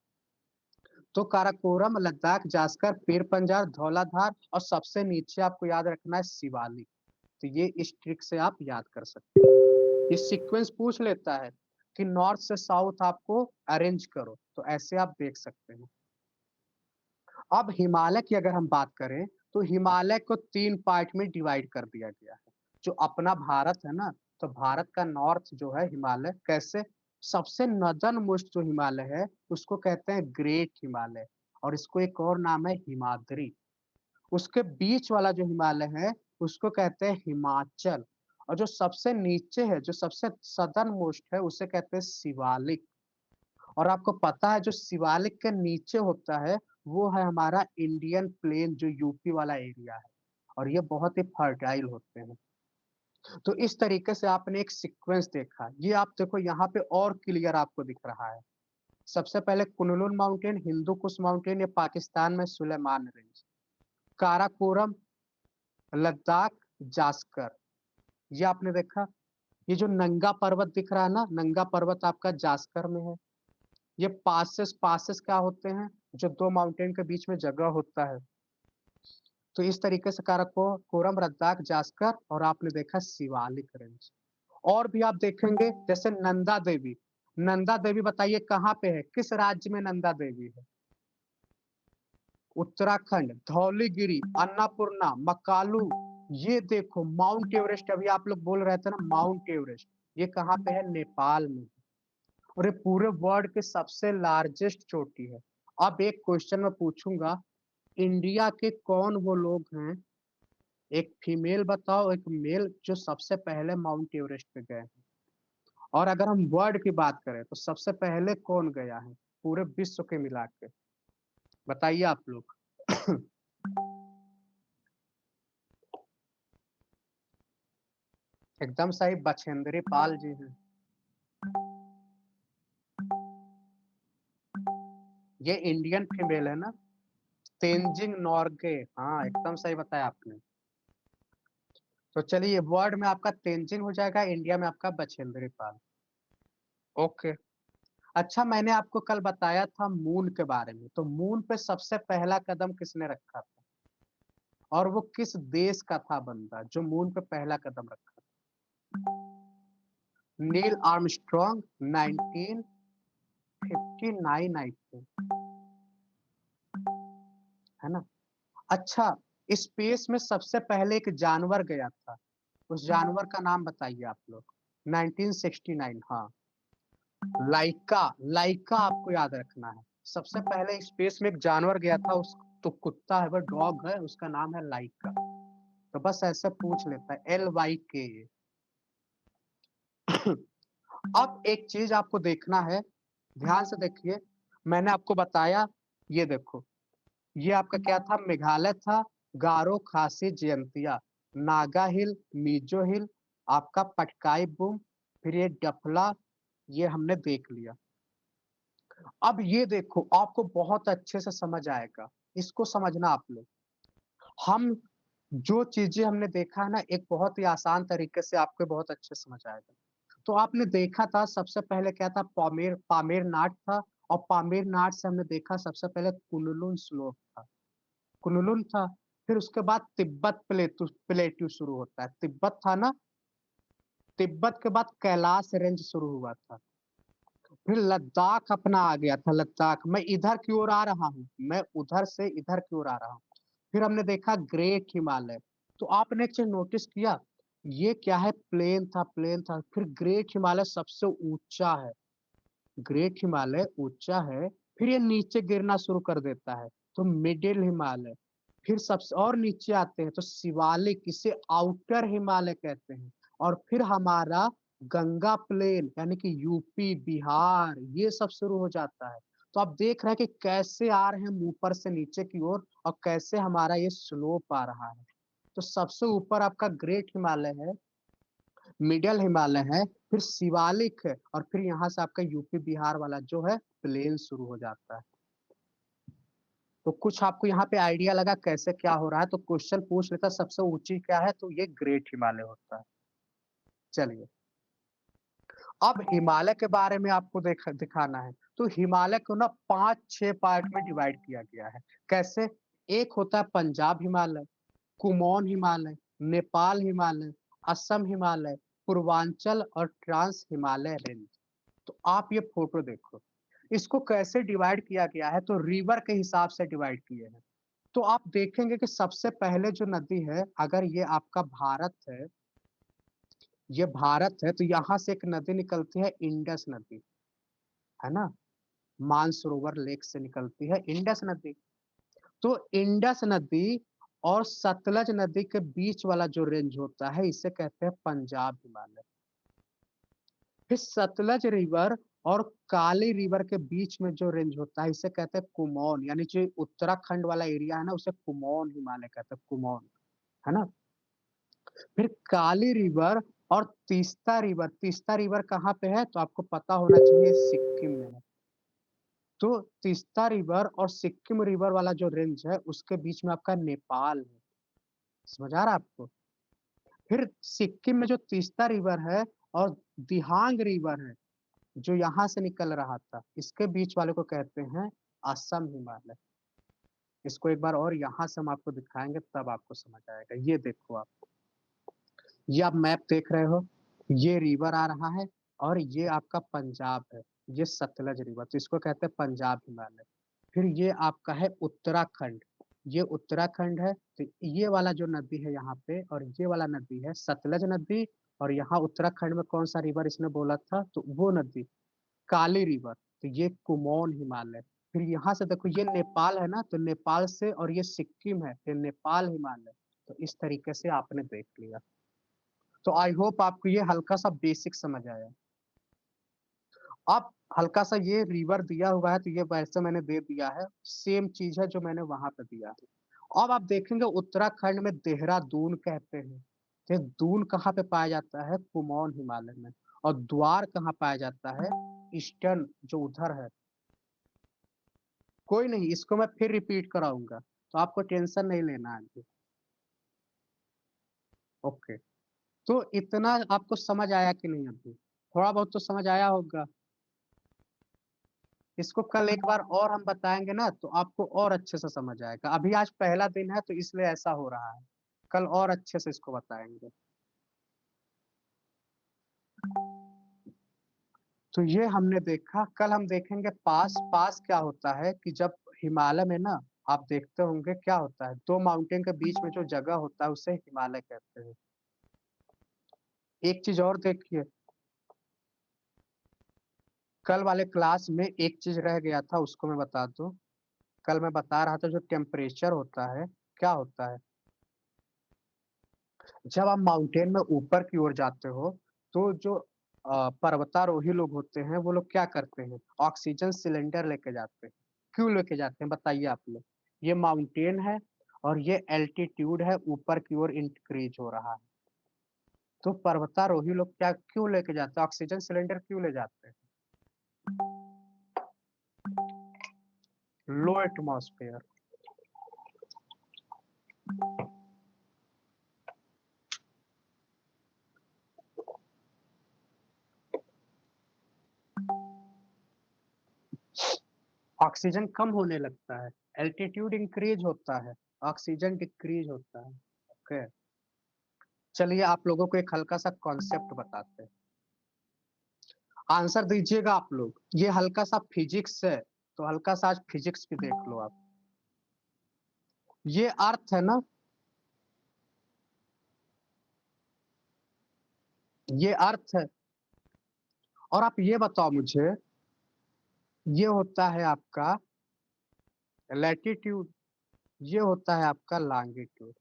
तो काराकोरम, लद्दाख, जास्कर, पीर पंजाल, धौलाधार, और सबसे नीचे आपको याद रखना है शिवालिक। तो ये इस ट्रिक से आप याद कर सकते हैं। ये सीक्वेंस पूछ लेता है कि नॉर्थ से साउथ आपको अरेंज करो, तो ऐसे आप देख सकते हैं। अब हिमालय की अगर हम बात करें, तो हिमालय को 3 पार्ट में डिवाइड कर दिया गया है। जो अपना भारत है ना, तो भारत का नॉर्थ जो है हिमालय, कैसे, सबसे नॉर्दर्न मोस्ट जो हिमालय है उसको कहते हैं ग्रेट हिमालय, और इसको एक और नाम है हिमाद्री। उसके बीच वाला जो हिमालय है उसको कहते हैं हिमाचल, और जो सबसे नीचे है, जो सबसे सदर्न मोस्ट है, उसे कहते हैं शिवालिक। और आपको पता है जो शिवालिक के नीचे होता है, वो है हमारा इंडियन प्लेन, जो यूपी वाला एरिया है, और ये बहुत ही फर्टाइल होते हैं। तो इस तरीके से आपने एक सीक्वेंस देखा, ये आप देखो यहाँ पे और क्लियर आपको दिख रहा है। सबसे पहले Kunlun mountain, Hindu Kush mountain, ये पाकिस्तान में सुलेमान रेंज, काराकोरम, लद्दाख, जास्कर, ये आपने देखा। ये जो नंगा पर्वत दिख रहा है ना, नंगा पर्वत आपका जास्कर में है। ये पासेस, पासेस क्या होते हैं, जो 2 माउंटेन के बीच में जगह होता है। तो इस तरीके से काराकोरम, लद्दाख, जास्कर, और आपने देखा शिवालिक रेंज। और भी आप देखेंगे, जैसे नंदा देवी। नंदा देवी बताइए कहाँ पे है, किस राज्य में नंदा देवी है? उत्तराखंड, धौलीगिरी, अन्नपूर्णा, मकालू। ये देखो माउंट एवरेस्ट, अभी आप लोग बोल रहे थे ना माउंट एवरेस्ट, ये कहाँ पे है, नेपाल में। और ये पूरे वर्ल्ड के सबसे लार्जेस्ट चोटी है। अब एक क्वेश्चन मैं पूछूंगा, इंडिया के कौन वो लोग हैं, एक फीमेल बताओ, एक मेल, जो सबसे पहले माउंट एवरेस्ट पे गए हैं। और अगर हम वर्ल्ड की बात करें तो सबसे पहले कौन गया है पूरे विश्व के मिला के, बताइए आप लोग। एकदम सही, बछेंद्री पाल जी हैं। ये इंडियन फीमेल है ना, तेंजिंग नॉर्गे, हाँ एकदम सही बताया आपने। तो चलिए, वर्ल्ड में आपका तेंजिंग हो जाएगा, इंडिया में आपका बछेंद्री पाल। ओके। अच्छा, मैंने आपको कल बताया था मून के बारे में, तो मून पे सबसे पहला कदम किसने रखा था, और वो किस देश का था बंदा जो मून पे पहला कदम रखा था? नील आर्मस्ट्रॉन्ग, 1959 आई थी, है ना? अच्छा, स्पेस में सबसे पहले एक जानवर गया था, उस जानवर का नाम बताइए आप लोग। 1969, हाँ, लाइका। लाइका आपको याद रखना है। सबसे पहले स्पेस में एक जानवर गया था, उस, तो कुत्ता है, वो डॉग है, उसका नाम है लाइका। तो बस ऐसे पूछ लेता है, LYK। अब एक चीज आपको देखना है, ध्यान से देखिए। मैंने आपको बताया, ये देखो, ये आपका क्या था, मेघालय था, गारो खासी जयंतिया। नागा हिल, मिजो हिल, आपका पटकाई बूम, फिर ये डफला, ये हमने देख लिया। अब ये देखो, आपको बहुत अच्छे से समझ आएगा, इसको समझना आप लोग। हम जो चीज़ें हमने देखा है ना, एक बहुत ही आसान तरीके से आपको बहुत अच्छे से समझ आएगा। तो आपने देखा था सबसे पहले क्या था, पामेर नाट था, और पामेर नाट से हमने देखा सबसे पहले कुनलुन स्लोप था, कुनलुन था। फिर उसके बाद तिब्बत प्लेट्यू शुरू होता है, तिब्बत था ना, तिब्बत के बाद कैलाश रेंज शुरू हुआ था। फिर लद्दाख अपना आ गया था, लद्दाख। मैं इधर की ओर आ रहा हूँ, मैं उधर से इधर की ओर आ रहा हूँ। फिर हमने देखा ग्रेट हिमालय। तो आपने एक चीज नोटिस किया, ये क्या है, प्लेन था, प्लेन था। फिर ग्रेट हिमालय सबसे ऊंचा है, ग्रेट हिमालय ऊंचा है। फिर ये नीचे गिरना शुरू कर देता है, तो मिडिल हिमालय। फिर सबसे और नीचे आते हैं तो शिवालिक, इसे आउटर हिमालय कहते हैं। और फिर हमारा गंगा प्लेन, यानी कि यूपी, बिहार, ये सब शुरू हो जाता है। तो आप देख रहे हैं कि कैसे आ रहे हैं हम ऊपर से नीचे की ओर, और कैसे हमारा ये स्लोप आ रहा है। तो सबसे ऊपर आपका ग्रेट हिमालय है, मिडल हिमालय है, फिर शिवालिक है, और फिर यहाँ से आपका यूपी बिहार वाला जो है प्लेन शुरू हो जाता है। तो कुछ आपको यहाँ पे आइडिया लगा कैसे क्या हो रहा है? तो क्वेश्चन पूछ लेता सबसे ऊंची क्या है, तो ये ग्रेट हिमालय होता है। चलिए, अब हिमालय के बारे में आपको दिखाना है। तो हिमालय को ना 5-6 पार्ट में डिवाइड किया गया है। कैसे? एक होता है पंजाब हिमालय, कुमाऊन हिमालय, नेपाल हिमालय, असम हिमालय, पूर्वांचल और ट्रांस हिमालय रेंज। तो आप ये फोटो देखो, इसको कैसे डिवाइड किया गया है, तो रिवर के हिसाब से डिवाइड किए हैं। तो आप देखेंगे कि सबसे पहले जो नदी है, अगर ये आपका भारत है, ये भारत है, तो यहाँ से एक नदी निकलती है, इंडस नदी, है ना, मानसरोवर लेक से निकलती है इंडस नदी। तो इंडस नदी और सतलज नदी के बीच वाला जो रेंज होता है, इसे कहते हैं पंजाब हिमालय। फिर सतलज रिवर और काली रिवर के बीच में जो रेंज होता है, इसे कहते हैं कुमाऊन, यानी जो उत्तराखंड वाला एरिया है ना, उसे कुमाऊन हिमालय कहते हैं, कुमाऊन, है ना। फिर काली रिवर और तीस्ता रिवर कहाँ पे है, तो आपको पता होना चाहिए, सिक्किम में है। तो तीस्ता रिवर और सिक्किम रिवर वाला जो रेंज है, उसके बीच में आपका नेपाल है। समझ आ रहा है आपको? फिर सिक्किम में जो तीस्ता रिवर है और दिहांग रिवर है, जो यहाँ से निकल रहा था, इसके बीच वाले को कहते हैं असम हिमालय। इसको एक बार और यहाँ से हम आपको दिखाएंगे, तब आपको समझ आएगा। ये देखो आप, ये आप मैप देख रहे हो, ये रिवर आ रहा है, और ये आपका पंजाब है, ये सतलज रिवर, तो इसको कहते हैं पंजाब हिमालय। फिर ये आपका है उत्तराखंड, ये उत्तराखंड है, तो ये वाला जो नदी है यहाँ पे, और ये वाला नदी है सतलज नदी। और यहाँ उत्तराखंड में कौन सा रिवर इसने बोला था, तो वो नदी काली रिवर, तो ये कुमाऊन हिमालय। फिर यहाँ से देखो, ये नेपाल है ना, तो नेपाल से, और ये सिक्किम है, फिर नेपाल हिमालय। तो इस तरीके से आपने देख लिया। तो आई होप आपको ये हल्का सा बेसिक समझ आया। अब हल्का सा ये रिवर दिया हुआ है, तो ये वैसे मैंने दे दिया है, सेम चीज है जो मैंने वहां पे दिया है। अब आप देखेंगे उत्तराखंड में देहरादून कहते हैं। ये दून कहाँ पे पाया जाता है, कुमाऊन हिमालय में। और द्वार कहाँ पाया जाता है, ईस्टर्न जो उधर है। कोई नहीं, इसको मैं फिर रिपीट कराऊंगा, तो आपको टेंशन नहीं लेना है अभी। ओके, तो इतना आपको समझ आया कि नहीं? अभी थोड़ा बहुत तो समझ आया होगा। इसको कल एक बार और हम बताएंगे ना, तो आपको और अच्छे से समझ आएगा। अभी आज पहला दिन है, तो इसलिए ऐसा हो रहा है। कल और अच्छे से इसको बताएंगे। तो ये हमने देखा। कल हम देखेंगे पास। पास क्या होता है कि जब हिमालय में ना, आप देखते होंगे क्या होता है, दो माउंटेन के बीच में जो जगह होता है, उसे हिमालय कहते हैं। एक चीज और देखिए, कल वाले क्लास में एक चीज रह गया था, उसको मैं बता दूं। कल मैं बता रहा था, जो टेम्परेचर होता है, क्या होता है, जब आप माउंटेन में ऊपर की ओर जाते हो, तो जो पर्वतारोही लोग होते हैं, वो लोग क्या करते हैं, ऑक्सीजन सिलेंडर लेके जाते हैं। क्यों लेके जाते हैं, बताइए आप लोग। ये माउंटेन है, और ये एल्टीट्यूड है, ऊपर की ओर इंक्रीज हो रहा है। तो पर्वतारोही लोग क्या क्यों लेके जाते हैं, ऑक्सीजन सिलेंडर क्यों ले जाते हैं? लो एटमॉस्फेयर। ऑक्सीजन कम होने लगता है, एल्टीट्यूड इंक्रीज होता है, ऑक्सीजन डिक्रीज होता है। ओके, चलिए आप लोगों को एक हल्का सा कॉन्सेप्ट बताते हैं, आंसर दीजिएगा आप लोग। ये हल्का सा फिजिक्स है, तो हल्का सा आज फिजिक्स भी देख लो आप। ये अर्थ है ना, ये अर्थ है, और आप ये बताओ मुझे, ये होता है आपका लैटिट्यूड, ये होता है आपका लॉन्गिट्यूड,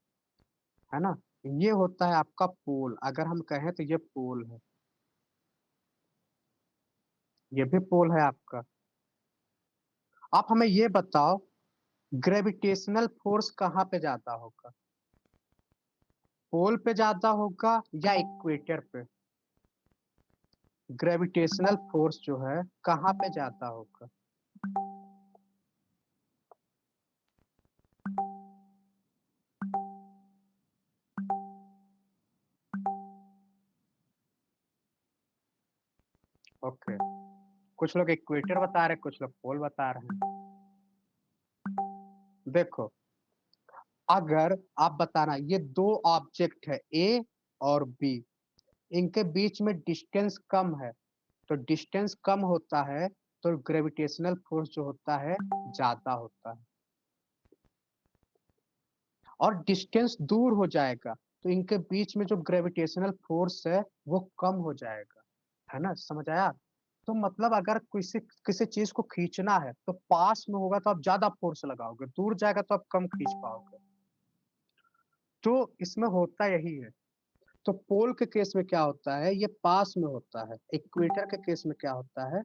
है ना? ये होता है आपका पोल, अगर हम कहें तो ये पोल है, ये भी पोल है आपका। आप हमें ये बताओ, ग्रेविटेशनल फोर्स कहाँ पे ज्यादा होगा, पोल पे ज्यादा होगा या इक्वेटर पे? ग्रेविटेशनल फोर्स जो है कहाँ पे ज्यादा होगा? ओके, कुछ लोग इक्वेटर बता रहे, कुछ लोग पोल बता रहे हैं। देखो, अगर आप बताना ये दो ऑब्जेक्ट है ए और बी, इनके बीच में डिस्टेंस कम है, तो डिस्टेंस कम होता है तो ग्रेविटेशनल फोर्स जो होता है ज्यादा होता है, और डिस्टेंस दूर हो जाएगा तो इनके बीच में जो ग्रेविटेशनल फोर्स है वो कम हो जाएगा, है ना? समझ आया? तो मतलब अगर किसी किसी चीज को खींचना है तो पास में होगा तो आप ज्यादा फोर्स लगाओगे, दूर जाएगा तो आप कम खींच पाओगे। तो इसमें होता यही है। तो पोल के केस में क्या होता है, ये पास में होता है, इक्वेटर के केस में क्या होता है,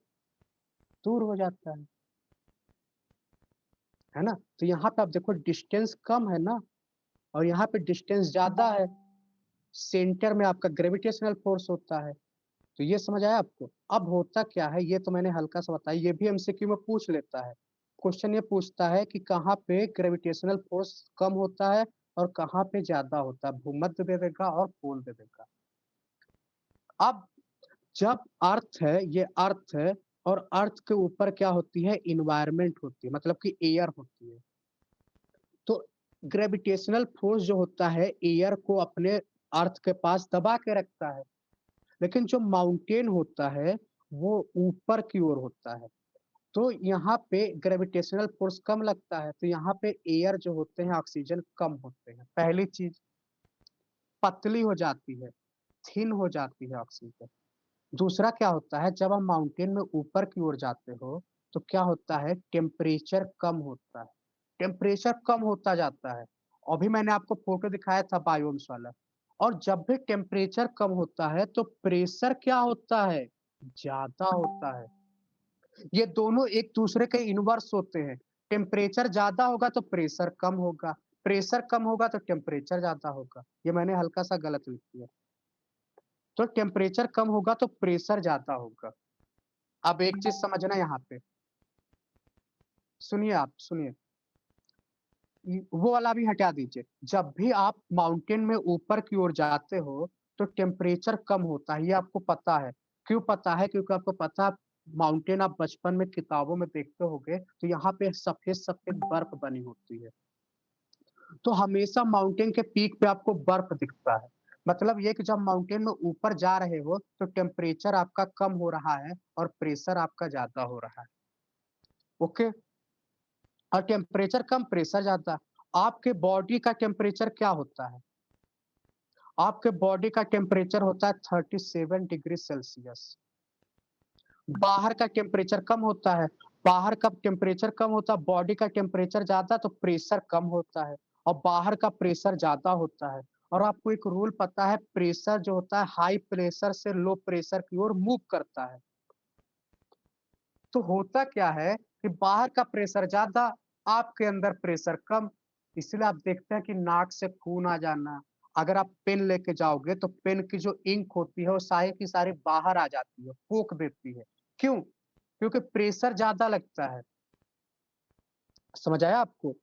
दूर हो जाता है ना? तो यहाँ पे आप देखो डिस्टेंस कम है ना, और यहाँ पे डिस्टेंस ज्यादा है, सेंटर में आपका ग्रेविटेशनल फोर्स होता है। तो ये समझ आया आपको? अब होता क्या है, ये तो मैंने हल्का सा बताया, ये भी एमसीक्यू में पूछ लेता है। क्वेश्चन ये पूछता है कि कहाँ पे ग्रेविटेशनल फोर्स कम होता है और कहाँ पे ज्यादा होता है, भूमध्य दे देगा और पोल दे देगा। अब जब अर्थ है, ये अर्थ है, और अर्थ के ऊपर क्या होती है, इन्वायरमेंट होती है, मतलब कि एयर होती है। तो ग्रेविटेशनल फोर्स जो होता है एयर को अपने अर्थ के पास दबा के रखता है, लेकिन जो माउंटेन होता है वो ऊपर की ओर होता है, तो यहाँ पे ग्रेविटेशनल फोर्स कम लगता है, तो यहाँ पे एयर जो होते हैं ऑक्सीजन कम होते हैं। पहली चीज, पतली हो जाती है, थिन हो जाती है ऑक्सीजन। दूसरा क्या होता है, जब हम माउंटेन में ऊपर की ओर जाते हो तो क्या होता है, टेम्परेचर कम होता है, टेम्परेचर कम होता जाता है। अभी मैंने आपको फोटो दिखाया था बायोम्स वाला, और जब भी टेम्परेचर कम होता है तो प्रेशर क्या होता है, ज्यादा होता है। ये दोनों एक दूसरे के इनवर्स होते हैं, टेम्परेचर ज्यादा होगा तो प्रेशर कम होगा, प्रेशर कम होगा तो टेम्परेचर ज्यादा होगा। ये मैंने हल्का सा गलत लिख दिया, तो टेम्परेचर कम होगा तो प्रेशर ज्यादा होगा। अब एक चीज समझना यहाँ पे, सुनिए आप सुनिए, वो वाला भी हटा दीजिए। जब भी आप माउंटेन में ऊपर की ओर जाते हो तो टेम्परेचर कम होता है, ये आपको पता है। क्यों पता है? क्योंकि आपको पता है, माउंटेन आप बचपन में किताबों में देखते होगे तो यहाँ पे सफेद सफेद बर्फ बनी होती है, तो हमेशा माउंटेन के पीक पे आपको बर्फ दिखता है। मतलब ये कि जब माउंटेन में ऊपर जा रहे हो तो टेम्परेचर आपका कम हो रहा है और प्रेशर आपका ज्यादा हो रहा है। ओके, और टेम्परेचर कम प्रेशर ज्यादा। आपके बॉडी का टेम्परेचर क्या होता है, आपके बॉडी का टेम्परेचर होता है 37 डिग्री सेल्सियस। बाहर का टेम्परेचर कम होता है, बाहर का टेम्परेचर कम होता है, बॉडी का टेम्परेचर ज्यादा तो प्रेशर कम होता है, और बाहर का प्रेशर ज्यादा होता है। और आपको एक रूल पता है, प्रेशर जो होता है हाई प्रेशर से लो प्रेशर की ओर मूव करता है। तो होता क्या है कि बाहर का प्रेशर ज्यादा, आपके अंदर प्रेशर कम, इसलिए आप देखते हैं कि नाक से खून आ जाना, अगर आप पेन लेके जाओगे तो पेन की जो इंक होती है वो सारी की सारी बाहर आ जाती है, पोक देती है। क्यों? क्योंकि प्रेशर ज़्यादा लगता है। समझ आया आपको?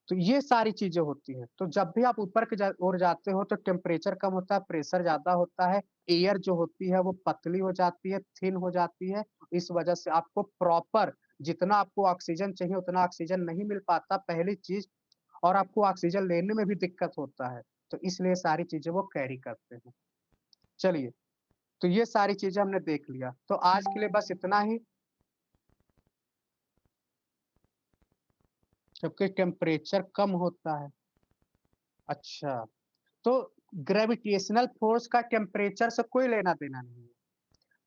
तो ये सारी चीज़ें होती हैं। तो जब भी आप ऊपर की ओर जाते हो तो टेम्परेचर कम होता है, प्रेशर ज़्यादा होता है, एयर जो होती है वो पतली हो जाती है, थिन हो जाती है। इस वजह से आपको प्रॉपर जितना आपको ऑक्सीजन चाहिए उतना ऑक्सीजन नहीं मिल पाता पहली चीज़, और आपको ऑक्सीजन लेने में भी दिक्कत होता है। तो इसलिए सारी चीज़ें वो कैरी करते हैं। चलिए, तो ये सारी चीज़ें हमने देख लिया। तो आज के लिए बस इतना ही। जबकि टेम्परेचर कम होता है। अच्छा, तो ग्रेविटेशनल फ़ोर्स का टेम्परेचर से कोई लेना-देना नहीं है।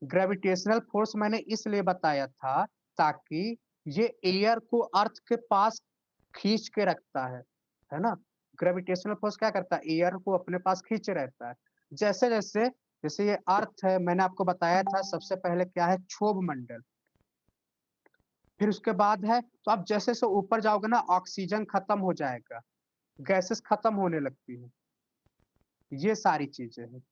ग्रेविटेशनल फ़ोर्स मैंने इसलिए बताया था ताकि ये एयर को अर्थ के पास खींच के रखता है ना? ग्रेविटेशनल फ़ोर्स क्या करता है? एयर को अपने पास खींचे रहता है। जैसे-जैसे जैसे ये अर्थ है, मैंने आपको बताया था सबसे पहले क्या है? क्षोभ मंडल। फिर उसके बाद है तो आप जैसे-जैसे ऊपर जाओगे ना ऑक्सीजन खत्म हो जाएगा, गैसेस खत्म होने लगती हैं। ये सारी चीज़ें हैं।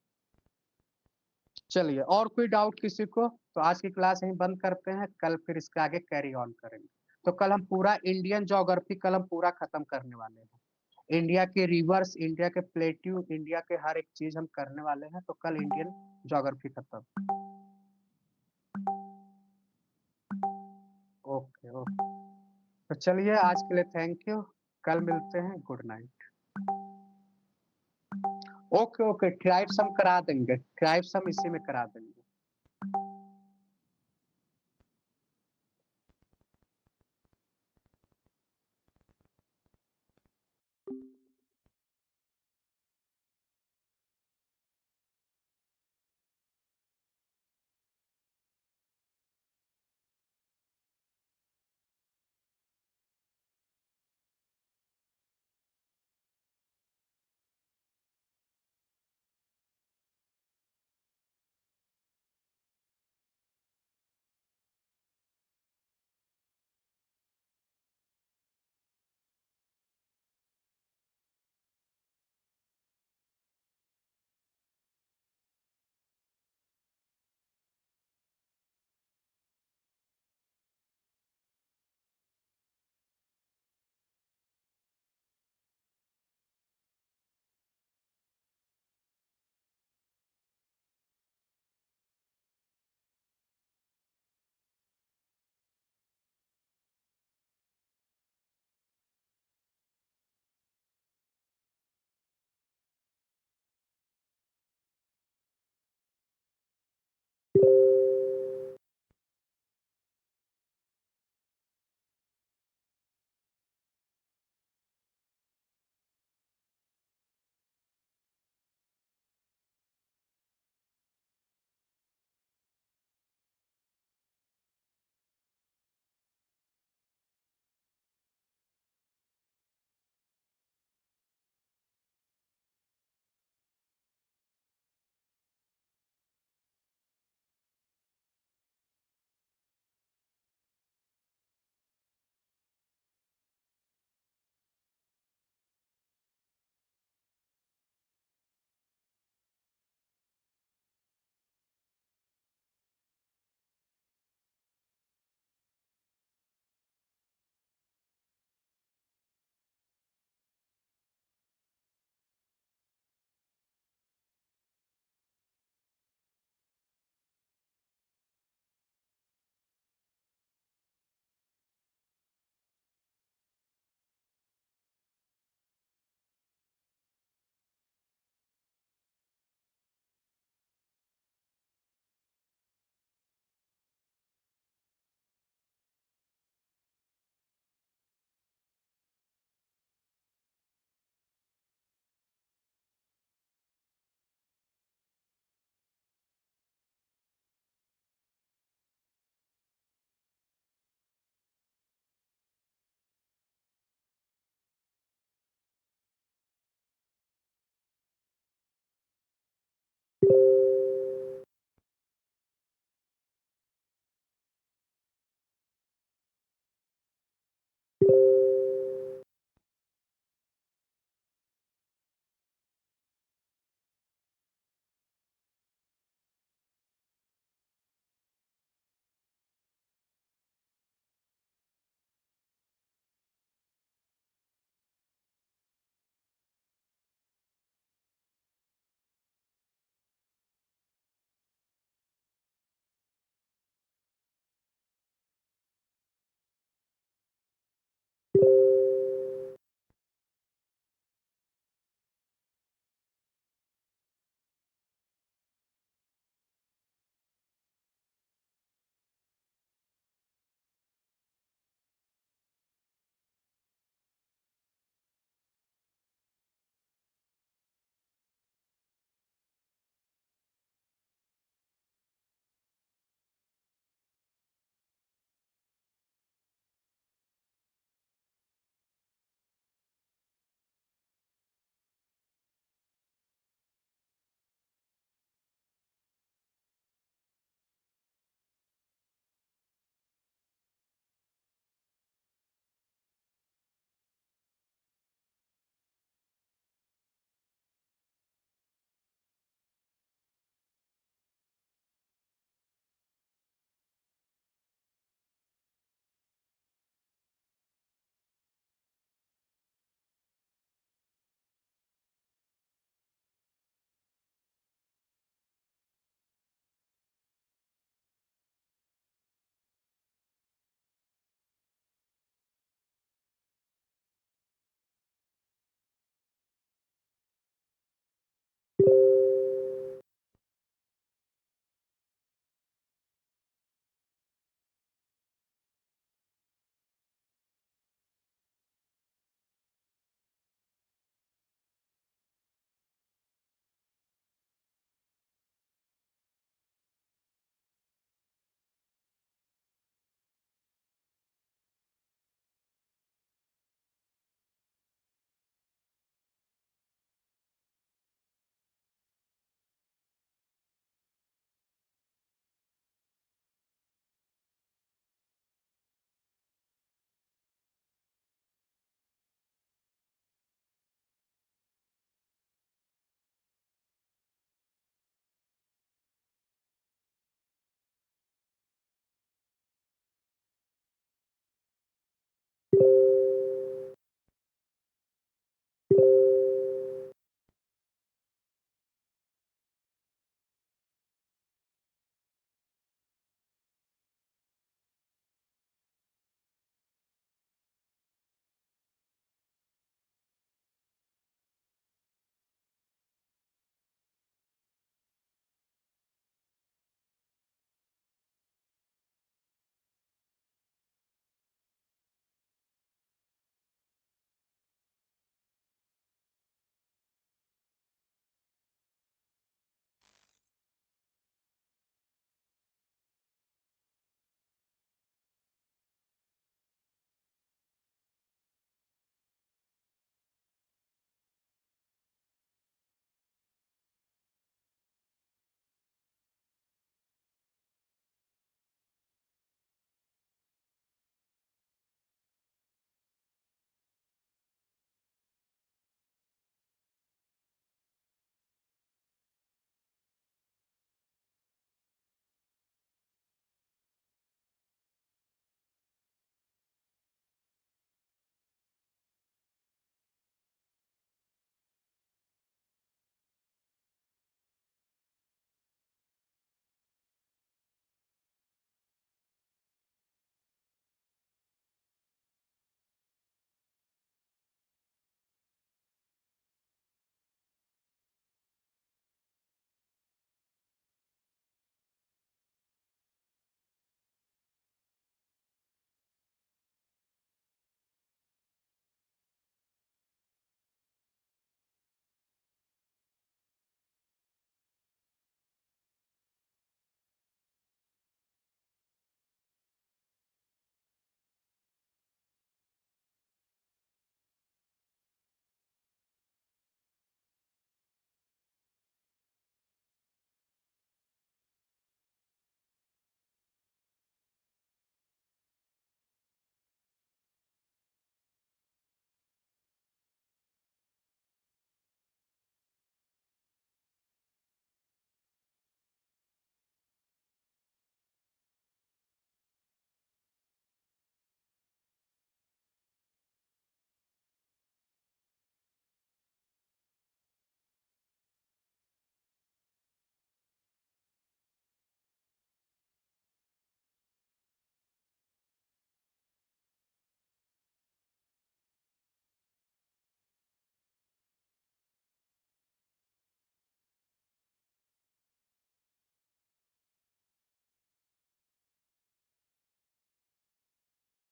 चलिए और कोई डाउट किसी को? तो आज की क्लास यहीं बंद करते हैं, कल फिर इसके आगे कैरी ऑन करेंगे। तो कल हम पूरा इंडियन ज्योग्राफी कल हम पूरा खत्म करने वाले हैं। इंडिया के रिवर्स, इंडिया के प्लेट्यू, इंडिया के हर एक चीज़ हम करने वाले हैं, तो कल इंडियन ज्योग्राफी खत्म। Okay, okay. तो चलिए आज के लिए थैंक यू। कल मिलते हैं, good night. Okay, okay, tribes हम करा देंगे, ट्राइब्स हम इसी में करा देंगे।